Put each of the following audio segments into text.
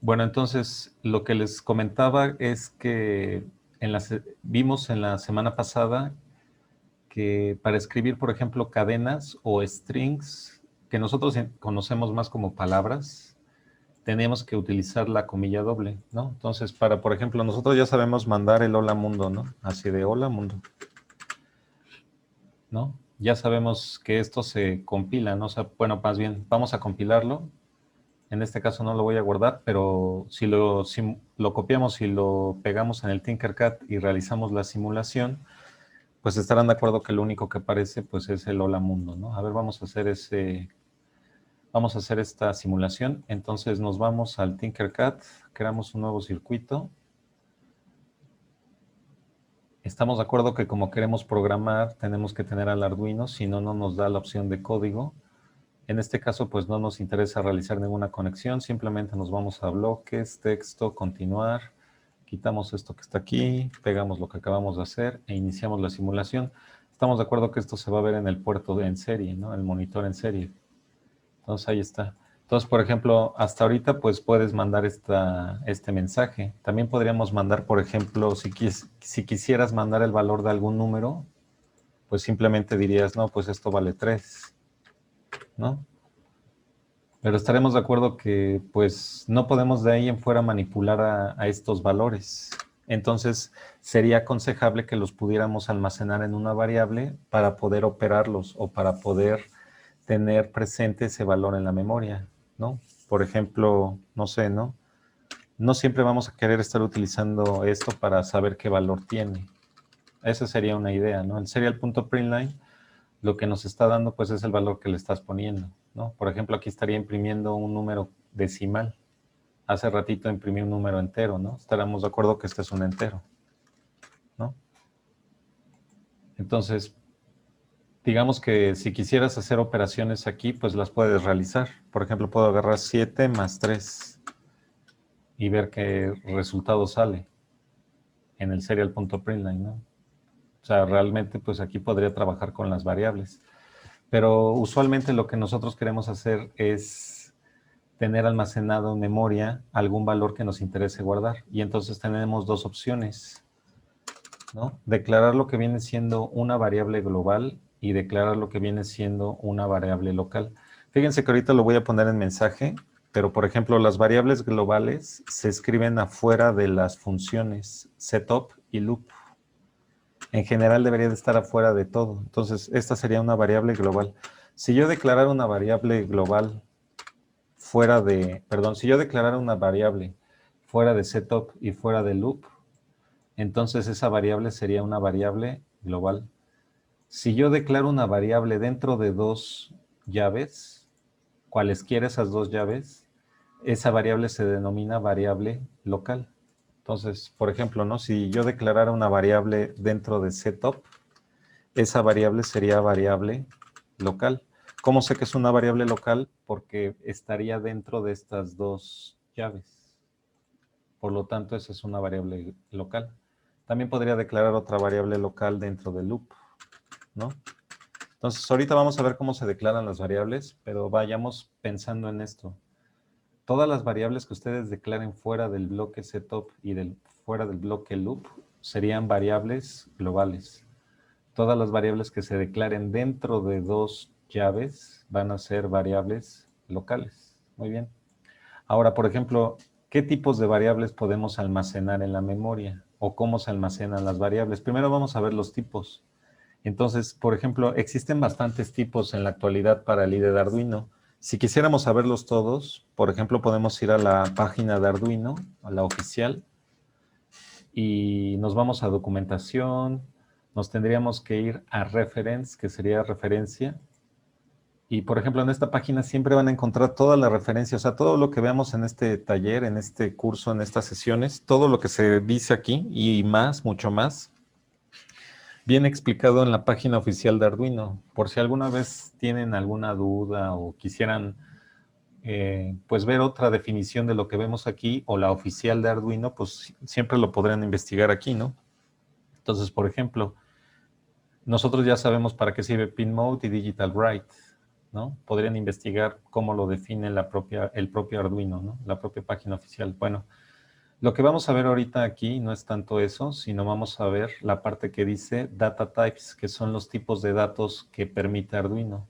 Bueno, entonces lo que les comentaba es que vimos en la semana pasada que para escribir, por ejemplo, cadenas o strings, que nosotros conocemos más como palabras, tenemos que utilizar la comilla doble, ¿no? Entonces, por ejemplo, nosotros ya sabemos mandar el hola mundo, ¿no? Así de hola mundo, ¿no? Ya sabemos que esto se compila, ¿no? O sea, bueno, más bien, vamos a compilarlo. En este caso no lo voy a guardar, pero si lo copiamos y lo pegamos en el Tinkercad y realizamos la simulación, pues estarán de acuerdo que lo único que aparece pues es el hola mundo, ¿no? A ver, vamos a hacer esta simulación. Entonces nos vamos al Tinkercad, creamos un nuevo circuito. Estamos de acuerdo que como queremos programar, tenemos que tener al Arduino, si no, no nos da la opción de código. En este caso, pues no nos interesa realizar ninguna conexión, simplemente nos vamos a bloques, texto, continuar, quitamos esto que está aquí, pegamos lo que acabamos de hacer e iniciamos la simulación. Estamos de acuerdo que esto se va a ver en el puerto en serie, ¿no? El monitor en serie. Entonces ahí está. Entonces, por ejemplo, hasta ahorita pues puedes mandar este mensaje. También podríamos mandar, por ejemplo, si quisieras mandar el valor de algún número, pues simplemente dirías, no, pues esto vale 3, ¿no? Pero estaremos de acuerdo que pues no podemos de ahí en fuera manipular a estos valores. Entonces sería aconsejable que los pudiéramos almacenar en una variable para poder operarlos o para poder tener presente ese valor en la memoria, ¿no? Por ejemplo, no sé, ¿no? No siempre vamos a querer estar utilizando esto para saber qué valor tiene. Esa sería una idea, ¿no? El serial.println lo que nos está dando pues es el valor que le estás poniendo, ¿no? Por ejemplo, aquí estaría imprimiendo un número decimal. Hace ratito imprimí un número entero, ¿no? Estaremos de acuerdo que este es un entero, ¿no? Entonces, digamos que si quisieras hacer operaciones aquí, pues las puedes realizar. Por ejemplo, puedo agarrar 7 más 3 y ver qué resultado sale en el serial.println, ¿no? O sea, realmente pues aquí podría trabajar con las variables. Pero usualmente lo que nosotros queremos hacer es tener almacenado en memoria algún valor que nos interese guardar. Y entonces tenemos dos opciones, ¿no? Declarar lo que viene siendo una variable global y declarar lo que viene siendo una variable local. Fíjense que ahorita lo voy a poner en mensaje, pero por ejemplo las variables globales se escriben afuera de las funciones setup y loop. En general debería de estar afuera de todo. Entonces esta sería una variable global. Si yo declarara una variable global si yo declarara una variable fuera de setup y fuera de loop, entonces esa variable sería una variable global. Si yo declaro una variable dentro de dos llaves, cualesquiera esas dos llaves, esa variable se denomina variable local. Entonces, por ejemplo, ¿no? Si yo declarara una variable dentro de setup, esa variable sería variable local. ¿Cómo sé que es una variable local? Porque estaría dentro de estas dos llaves. Por lo tanto, esa es una variable local. También podría declarar otra variable local dentro del loop, ¿no? Entonces, ahorita vamos a ver cómo se declaran las variables, pero vayamos pensando en esto. Todas las variables que ustedes declaren fuera del bloque setup y fuera del bloque loop serían variables globales. Todas las variables que se declaren dentro de dos llaves van a ser variables locales. Muy bien. Ahora, por ejemplo, ¿qué tipos de variables podemos almacenar en la memoria? ¿O cómo se almacenan las variables? Primero vamos a ver los tipos. Entonces, por ejemplo, existen bastantes tipos en la actualidad para el IDE de Arduino. Si quisiéramos saberlos todos, por ejemplo, podemos ir a la página de Arduino, a la oficial, y nos vamos a documentación, nos tendríamos que ir a reference, que sería referencia, y por ejemplo en esta página siempre van a encontrar todas las referencias, o sea, todo lo que veamos en este taller, en este curso, en estas sesiones, todo lo que se dice aquí y más, mucho más, viene explicado en la página oficial de Arduino. Por si alguna vez tienen alguna duda o quisieran pues ver otra definición de lo que vemos aquí o la oficial de Arduino, pues siempre lo podrán investigar aquí, ¿no? Entonces, por ejemplo, nosotros ya sabemos para qué sirve Pin Mode y Digital Write. ¿no? Podrían investigar cómo lo define el propio Arduino, ¿no? La propia página oficial. Bueno, lo que vamos a ver ahorita aquí no es tanto eso, sino vamos a ver la parte que dice Data Types, que son los tipos de datos que permite Arduino.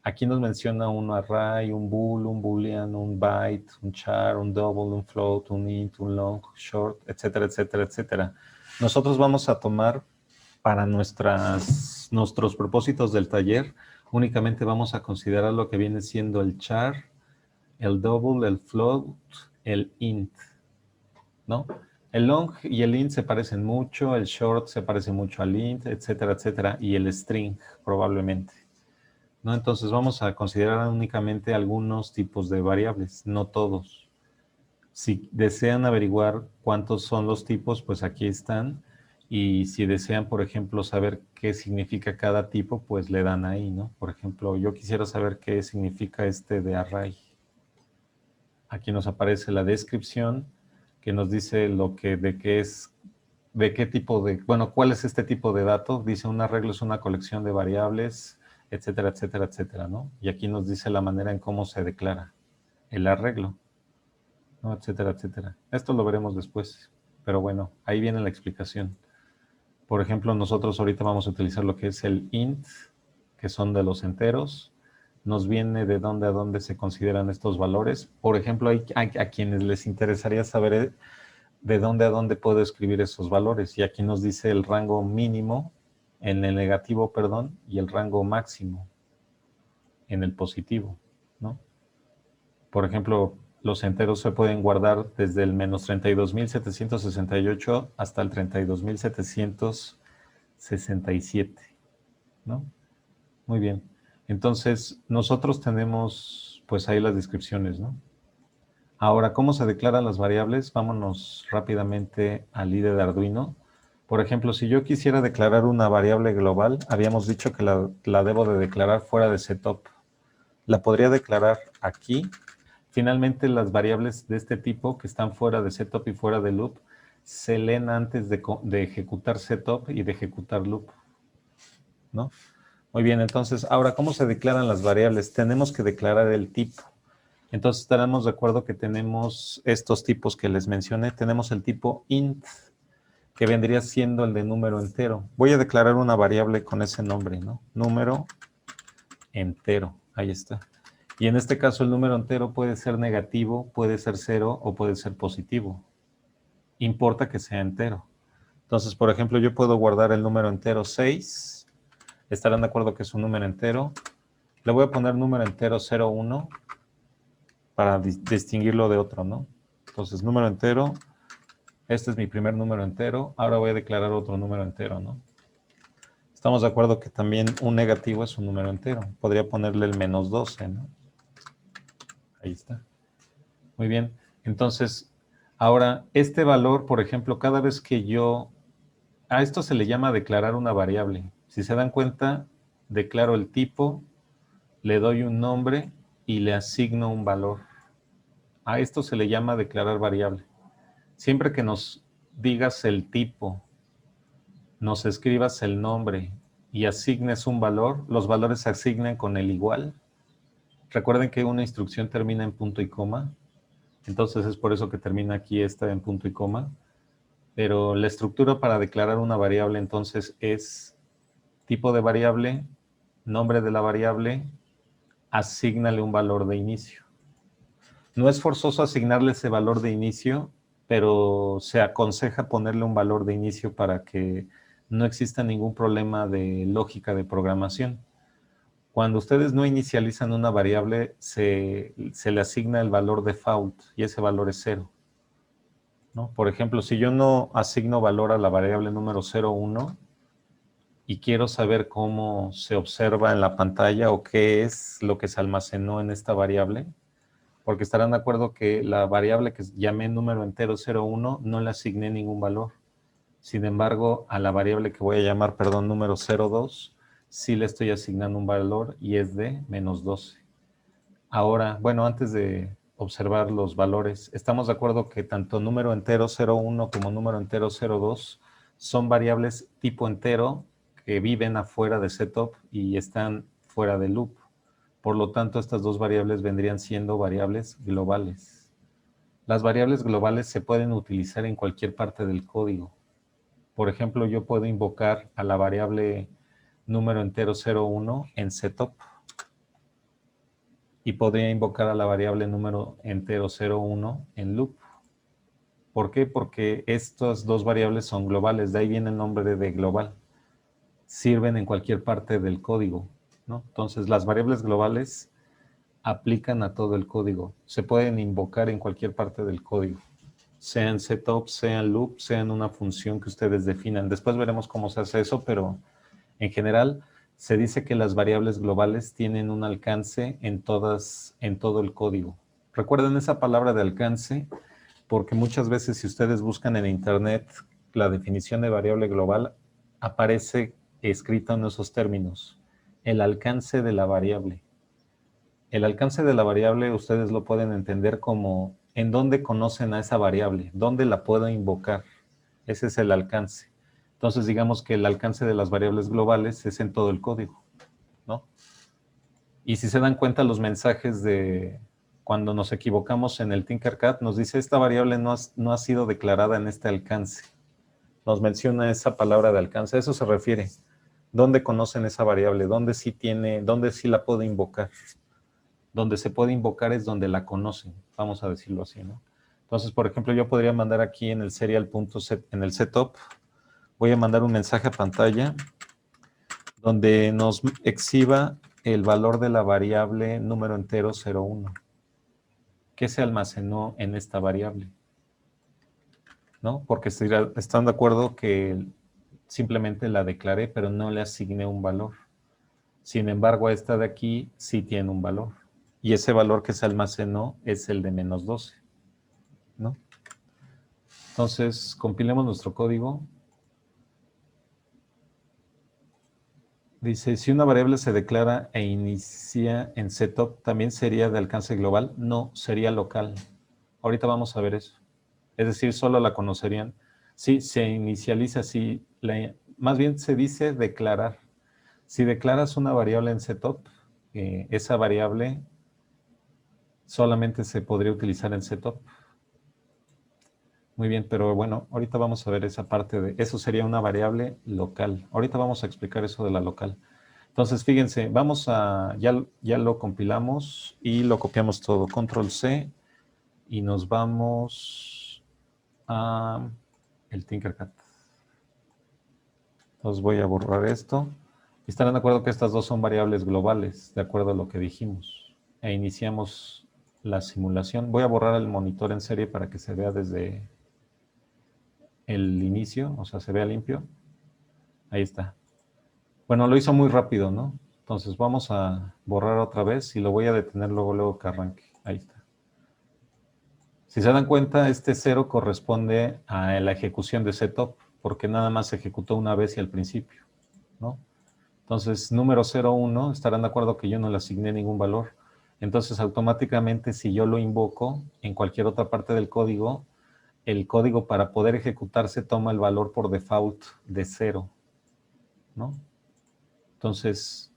Aquí nos menciona un array, un bool, un boolean, un byte, un char, un double, un float, un int, un long, short, etcétera, etcétera, etcétera. Nosotros vamos a tomar para nuestros propósitos del taller, únicamente vamos a considerar lo que viene siendo el char, el double, el float, el int, ¿no? El long y el int se parecen mucho, el short se parece mucho al int, etcétera, etcétera, y el string probablemente, ¿no? Entonces vamos a considerar únicamente algunos tipos de variables, no todos. Si desean averiguar cuántos son los tipos, pues aquí están. Y si desean, por ejemplo, saber qué significa cada tipo, pues le dan ahí, ¿no? Por ejemplo, yo quisiera saber qué significa este de array. Aquí nos aparece la descripción que nos dice de qué tipo de, bueno, cuál es este tipo de dato. Dice un arreglo es una colección de variables, etcétera, etcétera, etcétera, ¿no? Y aquí nos dice la manera en cómo se declara el arreglo, ¿no? Etcétera, etcétera. Esto lo veremos después, pero bueno, ahí viene la explicación. Por ejemplo, nosotros ahorita vamos a utilizar lo que es el int, que son de los enteros. Nos viene de dónde a dónde se consideran estos valores. Por ejemplo, hay a quienes les interesaría saber de dónde a dónde puedo escribir esos valores. Y aquí nos dice el rango mínimo en el negativo, perdón, y el rango máximo en el positivo, ¿no? Por ejemplo, los enteros se pueden guardar desde el menos 32.768 hasta el 32.767, ¿no? Muy bien. Entonces, nosotros tenemos, pues ahí las descripciones, ¿no? Ahora, ¿cómo se declaran las variables? Vámonos rápidamente al IDE de Arduino. Por ejemplo, si yo quisiera declarar una variable global, habíamos dicho que la debo de declarar fuera de setup. La podría declarar aquí. Finalmente, las variables de este tipo que están fuera de setup y fuera de loop se leen antes de ejecutar setup y de ejecutar loop, ¿no? Muy bien, entonces, ahora, ¿cómo se declaran las variables? Tenemos que declarar el tipo. Entonces, estaremos de acuerdo que tenemos estos tipos que les mencioné. Tenemos el tipo int, que vendría siendo el de número entero. Voy a declarar una variable con ese nombre, ¿no? Número entero, ahí está. Y en este caso el número entero puede ser negativo, puede ser 0 o puede ser positivo. Importa que sea entero. Entonces, por ejemplo, yo puedo guardar el número entero 6. Estarán de acuerdo que es un número entero. Le voy a poner número entero 01 para distinguirlo de otro, ¿no? Entonces, número entero. Este es mi primer número entero. Ahora voy a declarar otro número entero, ¿no? Estamos de acuerdo que también un negativo es un número entero. Podría ponerle el menos 12, ¿no? Ahí está. Muy bien. Entonces, ahora, este valor, por ejemplo, cada vez que a esto se le llama declarar una variable. Si se dan cuenta, declaro el tipo, le doy un nombre y le asigno un valor. A esto se le llama declarar variable. Siempre que nos digas el tipo, nos escribas el nombre y asignes un valor, los valores se asignan con el igual. Recuerden que una instrucción termina en punto y coma. Entonces es por eso que termina aquí esta en punto y coma. Pero la estructura para declarar una variable entonces es tipo de variable, nombre de la variable, asígnale un valor de inicio. No es forzoso asignarle ese valor de inicio, pero se aconseja ponerle un valor de inicio para que no exista ningún problema de lógica de programación. Cuando ustedes no inicializan una variable, se le asigna el valor default y ese valor es 0, ¿no? Por ejemplo, si yo no asigno valor a la variable número 01 y quiero saber cómo se observa en la pantalla o qué es lo que se almacenó en esta variable, porque estarán de acuerdo que la variable que llamé número entero 01 no le asigné ningún valor. Sin embargo, a la variable que voy a llamar, perdón, número 02, sí le estoy asignando un valor y es de menos 12. Ahora, bueno, antes de observar los valores, estamos de acuerdo que tanto número entero 01 como número entero 02 son variables tipo entero que viven afuera de setup y están fuera de loop. Por lo tanto, estas dos variables vendrían siendo variables globales. Las variables globales se pueden utilizar en cualquier parte del código. Por ejemplo, yo puedo invocar a la variable número entero 01 en setup y podría invocar a la variable número entero 01 en loop. ¿Por qué? Porque estas dos variables son globales, de ahí viene el nombre de global. Sirven en cualquier parte del código, ¿no? Entonces, las variables globales aplican a todo el código. Se pueden invocar en cualquier parte del código, sea en setup, sea en loop, sea en una función que ustedes definan. Después veremos cómo se hace eso, pero en general se dice que las variables globales tienen un alcance en todo el código. Recuerden esa palabra de alcance, porque muchas veces si ustedes buscan en internet la definición de variable global, aparece escrita en esos términos, el alcance de la variable. El alcance de la variable ustedes lo pueden entender como en dónde conocen a esa variable, dónde la puedo invocar. Ese es el alcance. Entonces digamos que el alcance de las variables globales es en todo el código, ¿no? Y si se dan cuenta los mensajes de cuando nos equivocamos en el Tinkercad, nos dice esta variable no ha sido declarada en este alcance. Nos menciona esa palabra de alcance, a eso se refiere. ¿Dónde conocen esa variable? ¿Dónde sí la puedo invocar? Donde se puede invocar es donde la conocen, vamos a decirlo así, ¿no? Entonces, por ejemplo, yo podría mandar aquí en el serial.set, en el setup, voy a mandar un mensaje a pantalla donde nos exhiba el valor de la variable número entero 01. ¿Qué se almacenó en esta variable? ¿No? Porque están de acuerdo que simplemente la declaré, pero no le asigné un valor. Sin embargo, esta de aquí sí tiene un valor. Y ese valor que se almacenó es el de menos 12, ¿no? Entonces, compilemos nuestro código. Dice, si una variable se declara e inicia en setup, ¿también sería de alcance global? No, sería local. Ahorita vamos a ver eso. Es decir, solo la conocerían. Sí, se inicializa así. Más bien se dice declarar. Si declaras una variable en setup, esa variable solamente se podría utilizar en setup. Muy bien, pero bueno, ahorita vamos a ver esa parte de... Eso sería una variable local. Ahorita vamos a explicar eso de la local. Entonces, fíjense, ya lo compilamos y lo copiamos todo. Control C y nos vamos a el Tinkercad. Entonces voy a borrar esto. Estarán de acuerdo que estas dos son variables globales, de acuerdo a lo que dijimos. E iniciamos la simulación. Voy a borrar el monitor en serie para que se vea desde el inicio, o sea, se vea limpio. Ahí está. Bueno, lo hizo muy rápido, ¿no? Entonces vamos a borrar otra vez y lo voy a detener luego que arranque. Ahí está. Si se dan cuenta, este 0 corresponde a la ejecución de setup, porque nada más se ejecutó una vez y al principio, ¿no? Entonces, número 01, estarán de acuerdo que yo no le asigné ningún valor. Entonces, automáticamente, si yo lo invoco en cualquier otra parte del código, el código para poder ejecutarse toma el valor por default de 0, ¿no? Entonces,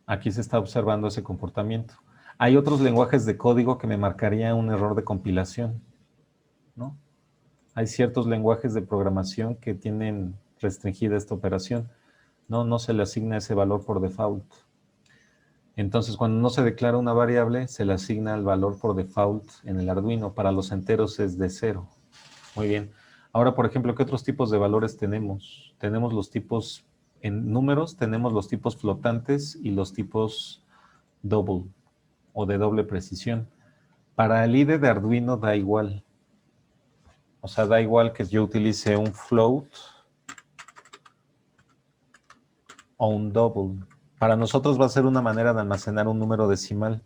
aquí se está observando ese comportamiento. Hay otros lenguajes de código que me marcarían un error de compilación, ¿no? Hay ciertos lenguajes de programación que tienen restringida esta operación. No se le asigna ese valor por default. Entonces, cuando no se declara una variable, se le asigna el valor por default en el Arduino. Para los enteros es de 0. Muy bien. Ahora, por ejemplo, ¿qué otros tipos de valores tenemos? Tenemos los tipos, en números, tenemos los tipos flotantes y los tipos double o de doble precisión. Para el IDE de Arduino da igual. O sea, da igual que yo utilice un float o un double. Para nosotros va a ser una manera de almacenar un número decimal,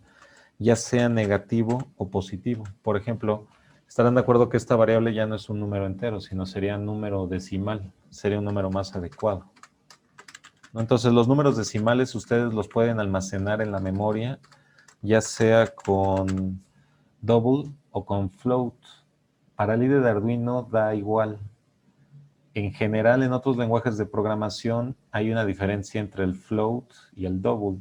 ya sea negativo o positivo. Por ejemplo, estarán de acuerdo que esta variable ya no es un número entero, sino sería un número decimal, sería un número más adecuado, ¿no? Entonces, los números decimales ustedes los pueden almacenar en la memoria, ya sea con double o con float. Para el IDE de Arduino da igual. En general, en otros lenguajes de programación hay una diferencia entre el float y el double.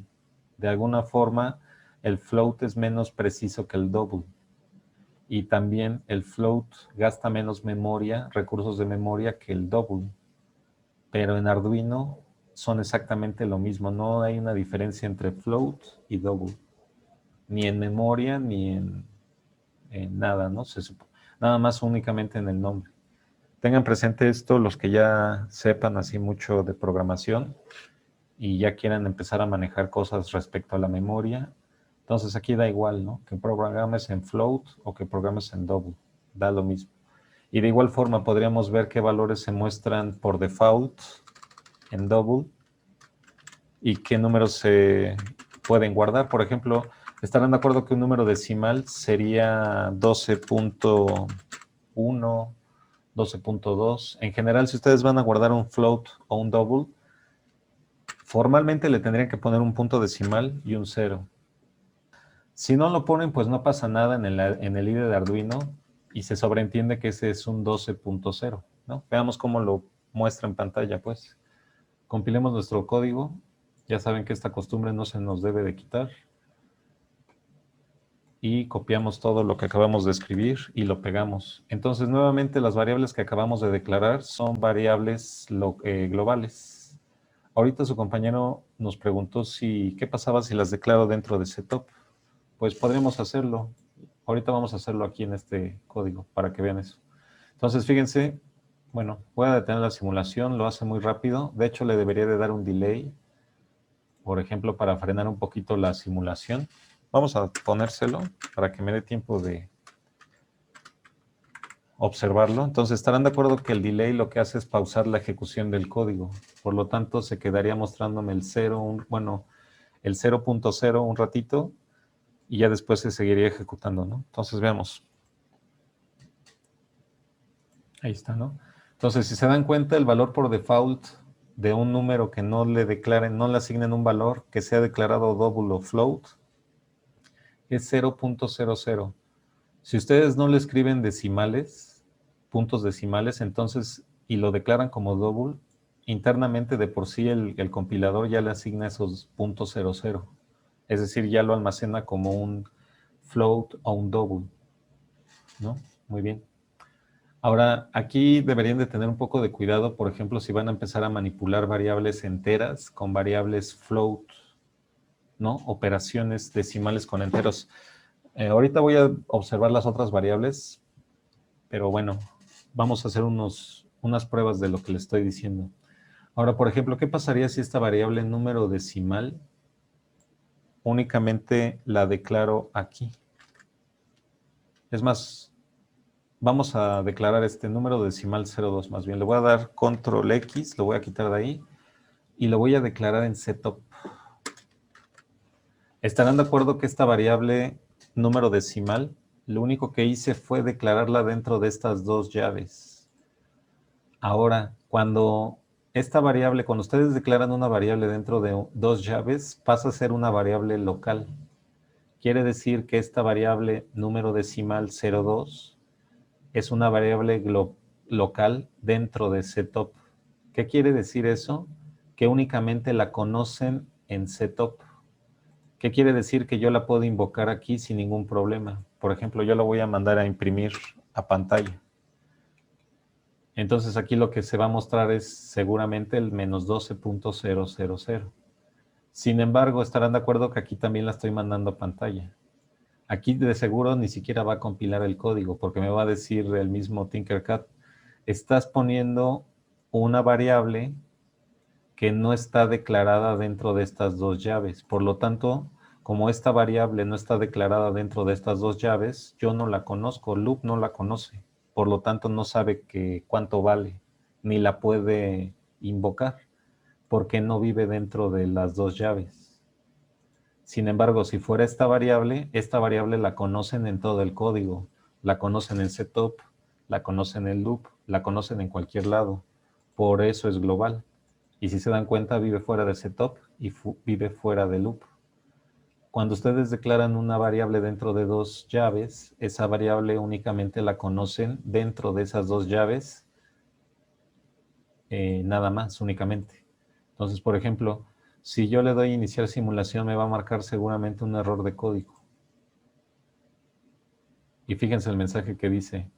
De alguna forma, el float es menos preciso que el double. Y también el float gasta menos memoria, recursos de memoria que el double. Pero en Arduino son exactamente lo mismo. No hay una diferencia entre float y double. Ni en memoria, ni en nada, ¿no? Nada más únicamente en el nombre. Tengan presente esto los que ya sepan así mucho de programación y ya quieran empezar a manejar cosas respecto a la memoria. Entonces aquí da igual, ¿no? Que programes en float o que programes en double. Da lo mismo. Y de igual forma podríamos ver qué valores se muestran por default en double y qué números se pueden guardar. Por ejemplo, estarán de acuerdo que un número decimal sería 12.1, 12.2. En general, si ustedes van a guardar un float o un double, formalmente le tendrían que poner un punto decimal y un 0. Si no lo ponen, pues no pasa nada en el IDE de Arduino y se sobreentiende que ese es un 12.0, ¿no? Veamos cómo lo muestra en pantalla, pues. Compilemos nuestro código. Ya saben que esta costumbre no se nos debe de quitar. Y copiamos todo lo que acabamos de escribir y lo pegamos. Entonces, nuevamente, las variables que acabamos de declarar son variables globales. Ahorita su compañero nos preguntó qué pasaba si las declaro dentro de setup. Pues podríamos hacerlo. Ahorita vamos a hacerlo aquí en este código para que vean eso. Entonces, fíjense, bueno, voy a detener la simulación, lo hace muy rápido. De hecho, le debería de dar un delay, por ejemplo, para frenar un poquito la simulación. Vamos a ponérselo para que me dé tiempo de observarlo. Entonces, estarán de acuerdo que el delay lo que hace es pausar la ejecución del código. Por lo tanto, se quedaría mostrándome el 0, el 0.0 un ratito y ya después se seguiría ejecutando, ¿no? Entonces, veamos. Ahí está, ¿no? Entonces, si se dan cuenta, el valor por default de un número que no le declaren, no le asignen un valor que sea declarado double o float, es 0.00. Si ustedes no le escriben decimales, puntos decimales, entonces, y lo declaran como double, internamente de por sí el compilador ya le asigna esos .00. Es decir, ya lo almacena como un float o un double, ¿no? Muy bien. Ahora, aquí deberían de tener un poco de cuidado, por ejemplo, si van a empezar a manipular variables enteras con variables float, ¿no? Operaciones decimales con enteros. Ahorita voy a observar las otras variables, pero bueno, vamos a hacer unas pruebas de lo que le estoy diciendo. Ahora, por ejemplo, ¿qué pasaría si esta variable número decimal únicamente la declaro aquí? Es más, vamos a declarar este número decimal 02 más bien. Le voy a dar control X, lo voy a quitar de ahí y lo voy a declarar en setup. ¿Estarán de acuerdo que esta variable número decimal, lo único que hice fue declararla dentro de estas dos llaves? Ahora, cuando ustedes declaran una variable dentro de dos llaves, pasa a ser una variable local. Quiere decir que esta variable número decimal 02 es una variable local dentro de setup. ¿Qué quiere decir eso? Que únicamente la conocen en setup. ¿Qué quiere decir? Que yo la puedo invocar aquí sin ningún problema. Por ejemplo, yo la voy a mandar a imprimir a pantalla. Entonces aquí lo que se va a mostrar es seguramente el menos 12.000. Sin embargo, estarán de acuerdo que aquí también la estoy mandando a pantalla. Aquí de seguro ni siquiera va a compilar el código porque me va a decir el mismo Tinkercad, estás poniendo una variable que no está declarada dentro de estas dos llaves. Por lo tanto, como esta variable no está declarada dentro de estas dos llaves, yo no la conozco, loop no la conoce. Por lo tanto, no sabe cuánto vale, ni la puede invocar, porque no vive dentro de las dos llaves. Sin embargo, si fuera esta variable la conocen en todo el código, la conocen en setup, la conocen en loop, la conocen en cualquier lado. Por eso es global. Y si se dan cuenta, vive fuera de setup y vive fuera de loop. Cuando ustedes declaran una variable dentro de dos llaves, esa variable únicamente la conocen dentro de esas dos llaves, nada más, únicamente. Entonces, por ejemplo, Si yo le doy iniciar simulación, me va a marcar seguramente un error de código. Y fíjense el mensaje que dice.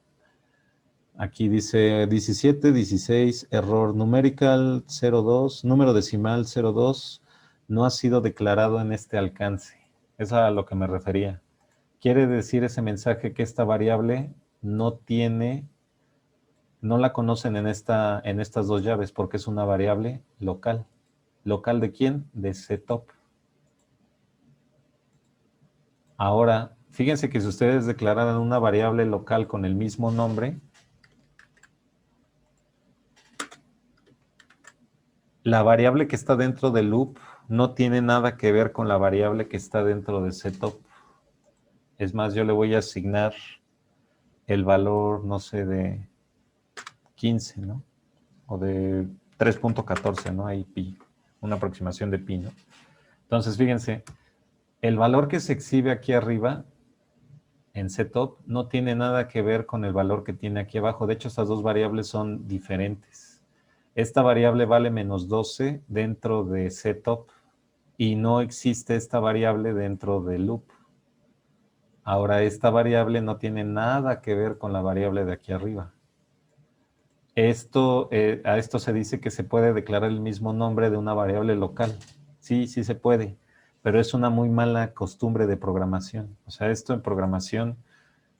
Aquí dice 17, 16, error numerical 02, número decimal 02, no ha sido declarado en este alcance. Es a lo que me refería. Quiere decir ese mensaje que esta variable no la conocen en estas dos llaves porque es una variable local. ¿Local de quién? De setup. Ahora, fíjense que si ustedes declararan una variable local con el mismo nombre, la variable que está dentro del loop no tiene nada que ver con la variable que está dentro de setup. Es más, yo le voy a asignar el valor, no sé, de 15, ¿no? O de 3.14, ¿no? Ahí pi, una aproximación de pi, ¿no? Entonces, fíjense, el valor que se exhibe aquí arriba en setup no tiene nada que ver con el valor que tiene aquí abajo. De hecho, estas dos variables son diferentes. Esta variable vale menos 12 dentro de setup y no existe esta variable dentro del loop. Ahora, esta variable no tiene nada que ver con la variable de aquí arriba. A esto se dice que se puede declarar el mismo nombre de una variable local. Sí, sí se puede, pero es una muy mala costumbre de programación. O sea, esto en programación,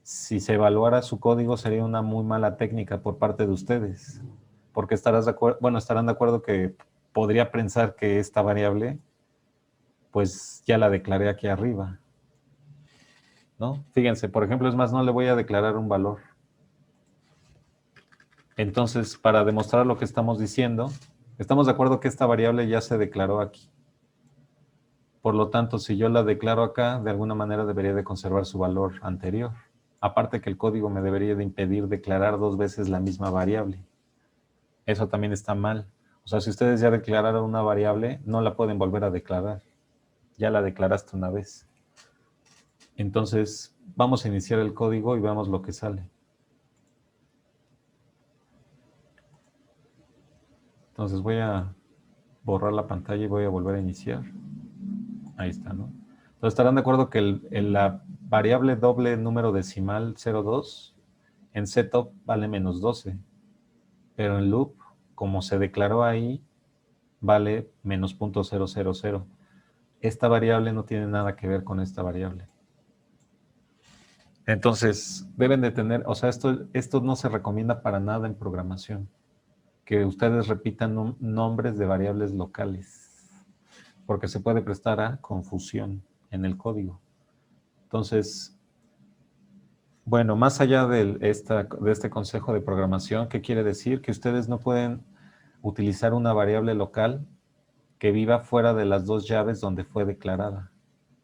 si se evaluara su código, sería una muy mala técnica por parte de ustedes. Porque estarán de acuerdo que podría pensar que esta variable, pues ya la declaré aquí arriba, ¿no? Fíjense, por ejemplo, es más, no le voy a declarar un valor. Entonces, para demostrar lo que estamos diciendo, estamos de acuerdo que esta variable ya se declaró aquí. Por lo tanto, si yo la declaro acá, de alguna manera debería de conservar su valor anterior. Aparte que el código me debería de impedir declarar dos veces la misma variable. Eso también está mal. O sea, si ustedes ya declararon una variable, no la pueden volver a declarar. Ya la declaraste una vez. Entonces, vamos a iniciar el código y veamos lo que sale. Entonces voy a borrar la pantalla y voy a volver a iniciar. Ahí está, ¿no? Entonces estarán de acuerdo que la variable doble número decimal 02 en setup vale menos 12, pero en loop, como se declaró ahí, vale menos .000. Esta variable no tiene nada que ver con esta variable. Entonces, deben de tener, o sea, esto no se recomienda para nada en programación, que ustedes repitan nombres de variables locales, porque se puede prestar a confusión en el código. Entonces, bueno, más allá de este consejo de programación, ¿qué quiere decir? Que ustedes no pueden utilizar una variable local que viva fuera de las dos llaves donde fue declarada.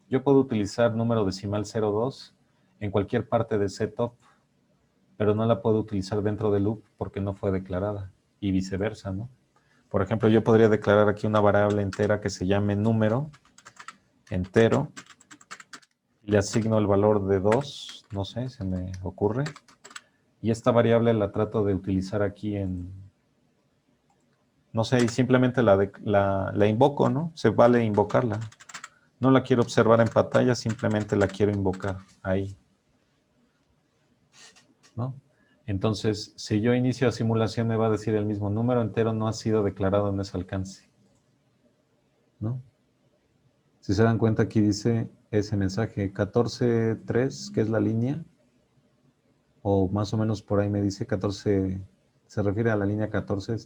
Yo puedo utilizar número decimal 02 en cualquier parte de setup, pero no la puedo utilizar dentro del loop porque no fue declarada, y viceversa, ¿no? Por ejemplo, yo podría declarar aquí una variable entera que se llame número entero, y le asigno el valor de 2, no sé, se me ocurre, y esta variable la trato de utilizar aquí no sé, y simplemente la invoco, ¿no? Se vale invocarla. No la quiero observar en pantalla, simplemente la quiero invocar ahí, ¿no? Entonces, si yo inicio la simulación, me va a decir el mismo número entero no ha sido declarado en ese alcance, ¿no? Si se dan cuenta, aquí dice ese mensaje 14.3, que es la línea, o más o menos por ahí me dice 14, se refiere a la línea 14.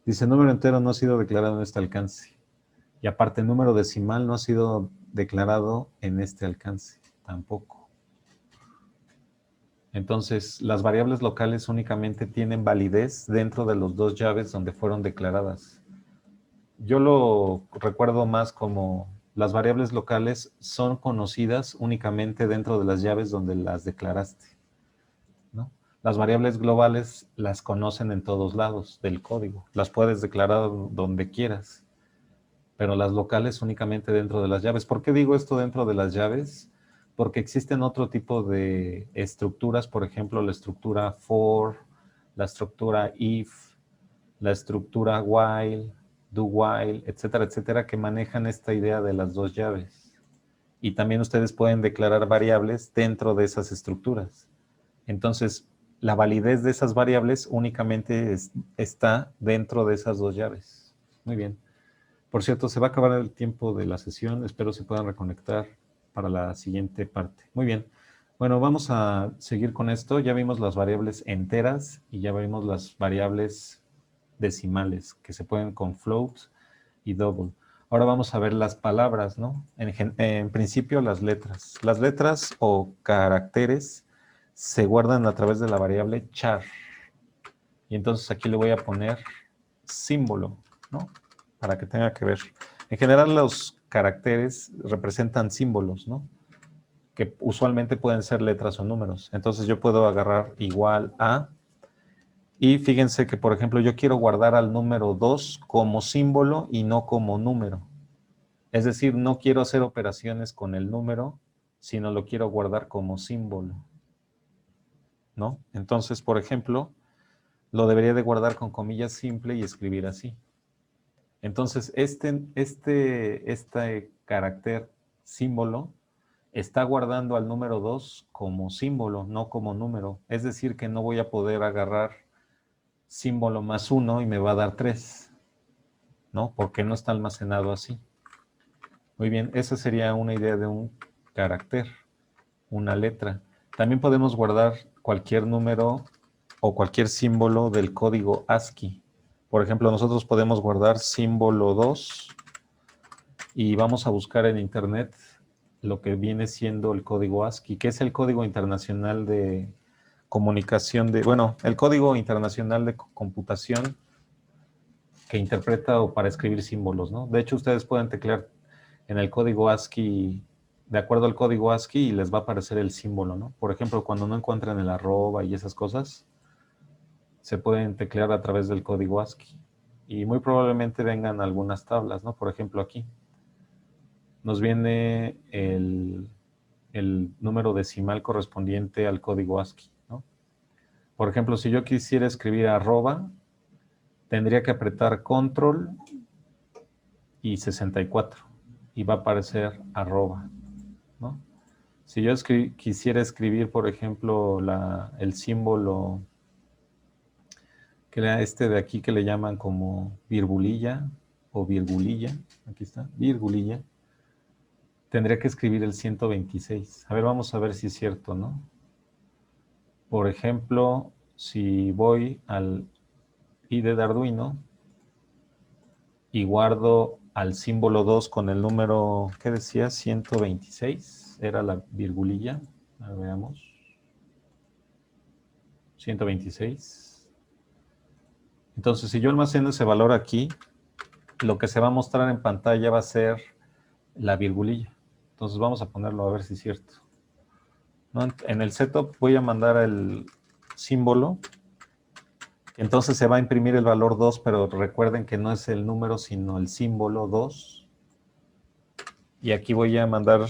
Dice, número entero no ha sido declarado en este alcance. Y aparte, el número decimal no ha sido declarado en este alcance, tampoco. Entonces, las variables locales únicamente tienen validez dentro de los dos llaves donde fueron declaradas. Yo lo recuerdo más como las variables locales son conocidas únicamente dentro de las llaves donde las declaraste, ¿no? Las variables globales las conocen en todos lados del código. Las puedes declarar donde quieras, pero las locales únicamente dentro de las llaves. ¿Por qué digo esto dentro de las llaves? Porque existen otro tipo de estructuras, por ejemplo, la estructura for, la estructura if, la estructura while, do while, etcétera, etcétera, que manejan esta idea de las dos llaves. Y también ustedes pueden declarar variables dentro de esas estructuras. Entonces, la validez de esas variables únicamente está dentro de esas dos llaves. Muy bien. Por cierto, se va a acabar el tiempo de la sesión. Espero se puedan reconectar para la siguiente parte. Muy bien. Bueno, vamos a seguir con esto. Ya vimos las variables enteras y ya vimos las variables decimales que se pueden con float y double. Ahora vamos a ver las palabras, ¿no? En principio las letras. Las letras o caracteres se guardan a través de la variable char. Y entonces aquí le voy a poner símbolo, ¿no? Para que tenga que ver. En general los caracteres representan símbolos, ¿no? Que usualmente pueden ser letras o números. Entonces yo puedo agarrar igual a, y fíjense que, por ejemplo, yo quiero guardar al número 2 como símbolo y no como número. Es decir, no quiero hacer operaciones con el número, sino lo quiero guardar como símbolo, ¿no? Entonces, por ejemplo, lo debería de guardar con comillas simple y escribir así. Entonces, este carácter símbolo está guardando al número 2 como símbolo, no como número. Es decir, que no voy a poder agarrar símbolo más 1 y me va a dar 3, ¿no? Porque no está almacenado así. Muy bien, esa sería una idea de un carácter, una letra. También podemos guardar cualquier número o cualquier símbolo del código ASCII. Por ejemplo, nosotros podemos guardar símbolo 2 y vamos a buscar en internet lo que viene siendo el código ASCII, que es el código internacional de comunicación el código internacional de computación que interpreta o para escribir símbolos, ¿no? De hecho, ustedes pueden teclear en el código ASCII, de acuerdo al código ASCII, y les va a aparecer el símbolo, ¿no? Por ejemplo, cuando no encuentran el arroba y esas cosas, se pueden teclear a través del código ASCII. Y muy probablemente vengan algunas tablas, ¿no? Por ejemplo, aquí nos viene el número decimal correspondiente al código ASCII, ¿no? Por ejemplo, si yo quisiera escribir arroba, tendría que apretar control y 64 y va a aparecer arroba, ¿no? Si yo quisiera escribir, por ejemplo, el símbolo que era este de aquí que le llaman como virgulilla o virgulilla, aquí está, virgulilla, tendría que escribir el 126. A ver, vamos a ver si es cierto, ¿no? Por ejemplo, si voy al IDE de Arduino y guardo al símbolo 2 con el número, ¿qué decía? 126, era la virgulilla. A ver, veamos. 126. Entonces, si yo almaceno ese valor aquí, lo que se va a mostrar en pantalla va a ser la virgulilla. Entonces vamos a ponerlo a ver si es cierto, ¿no? En el setup voy a mandar el símbolo. Entonces se va a imprimir el valor 2, pero recuerden que no es el número, sino el símbolo 2. Y aquí voy a mandar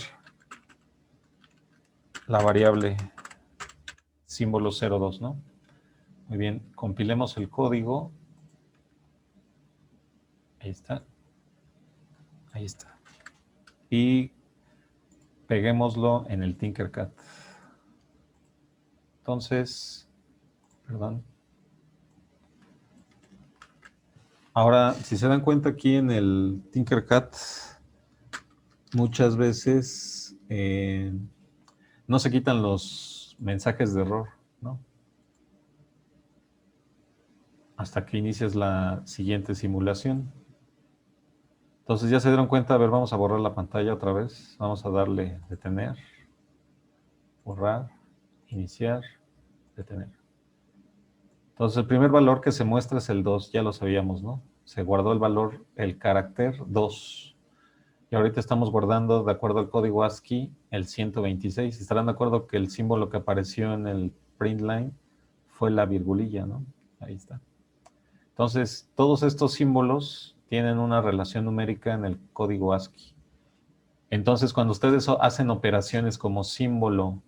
la variable símbolo 02, ¿no? Muy bien, compilemos el código. Ahí está. Ahí está. Y peguémoslo en el Tinkercad. Entonces, perdón. Ahora, si se dan cuenta aquí en el Tinkercad, muchas veces no se quitan los mensajes de error, ¿no? Hasta que inicies la siguiente simulación. Entonces ya se dieron cuenta, a ver, vamos a borrar la pantalla otra vez. Vamos a darle detener, borrar, iniciar, detener. Entonces el primer valor que se muestra es el 2, ya lo sabíamos, ¿no? Se guardó el valor, el carácter 2. Y ahorita estamos guardando, de acuerdo al código ASCII, el 126. Estarán de acuerdo que el símbolo que apareció en el print line fue la virgulilla, ¿no? Ahí está. Entonces, todos estos símbolos tienen una relación numérica en el código ASCII. Entonces, cuando ustedes hacen operaciones como símbolo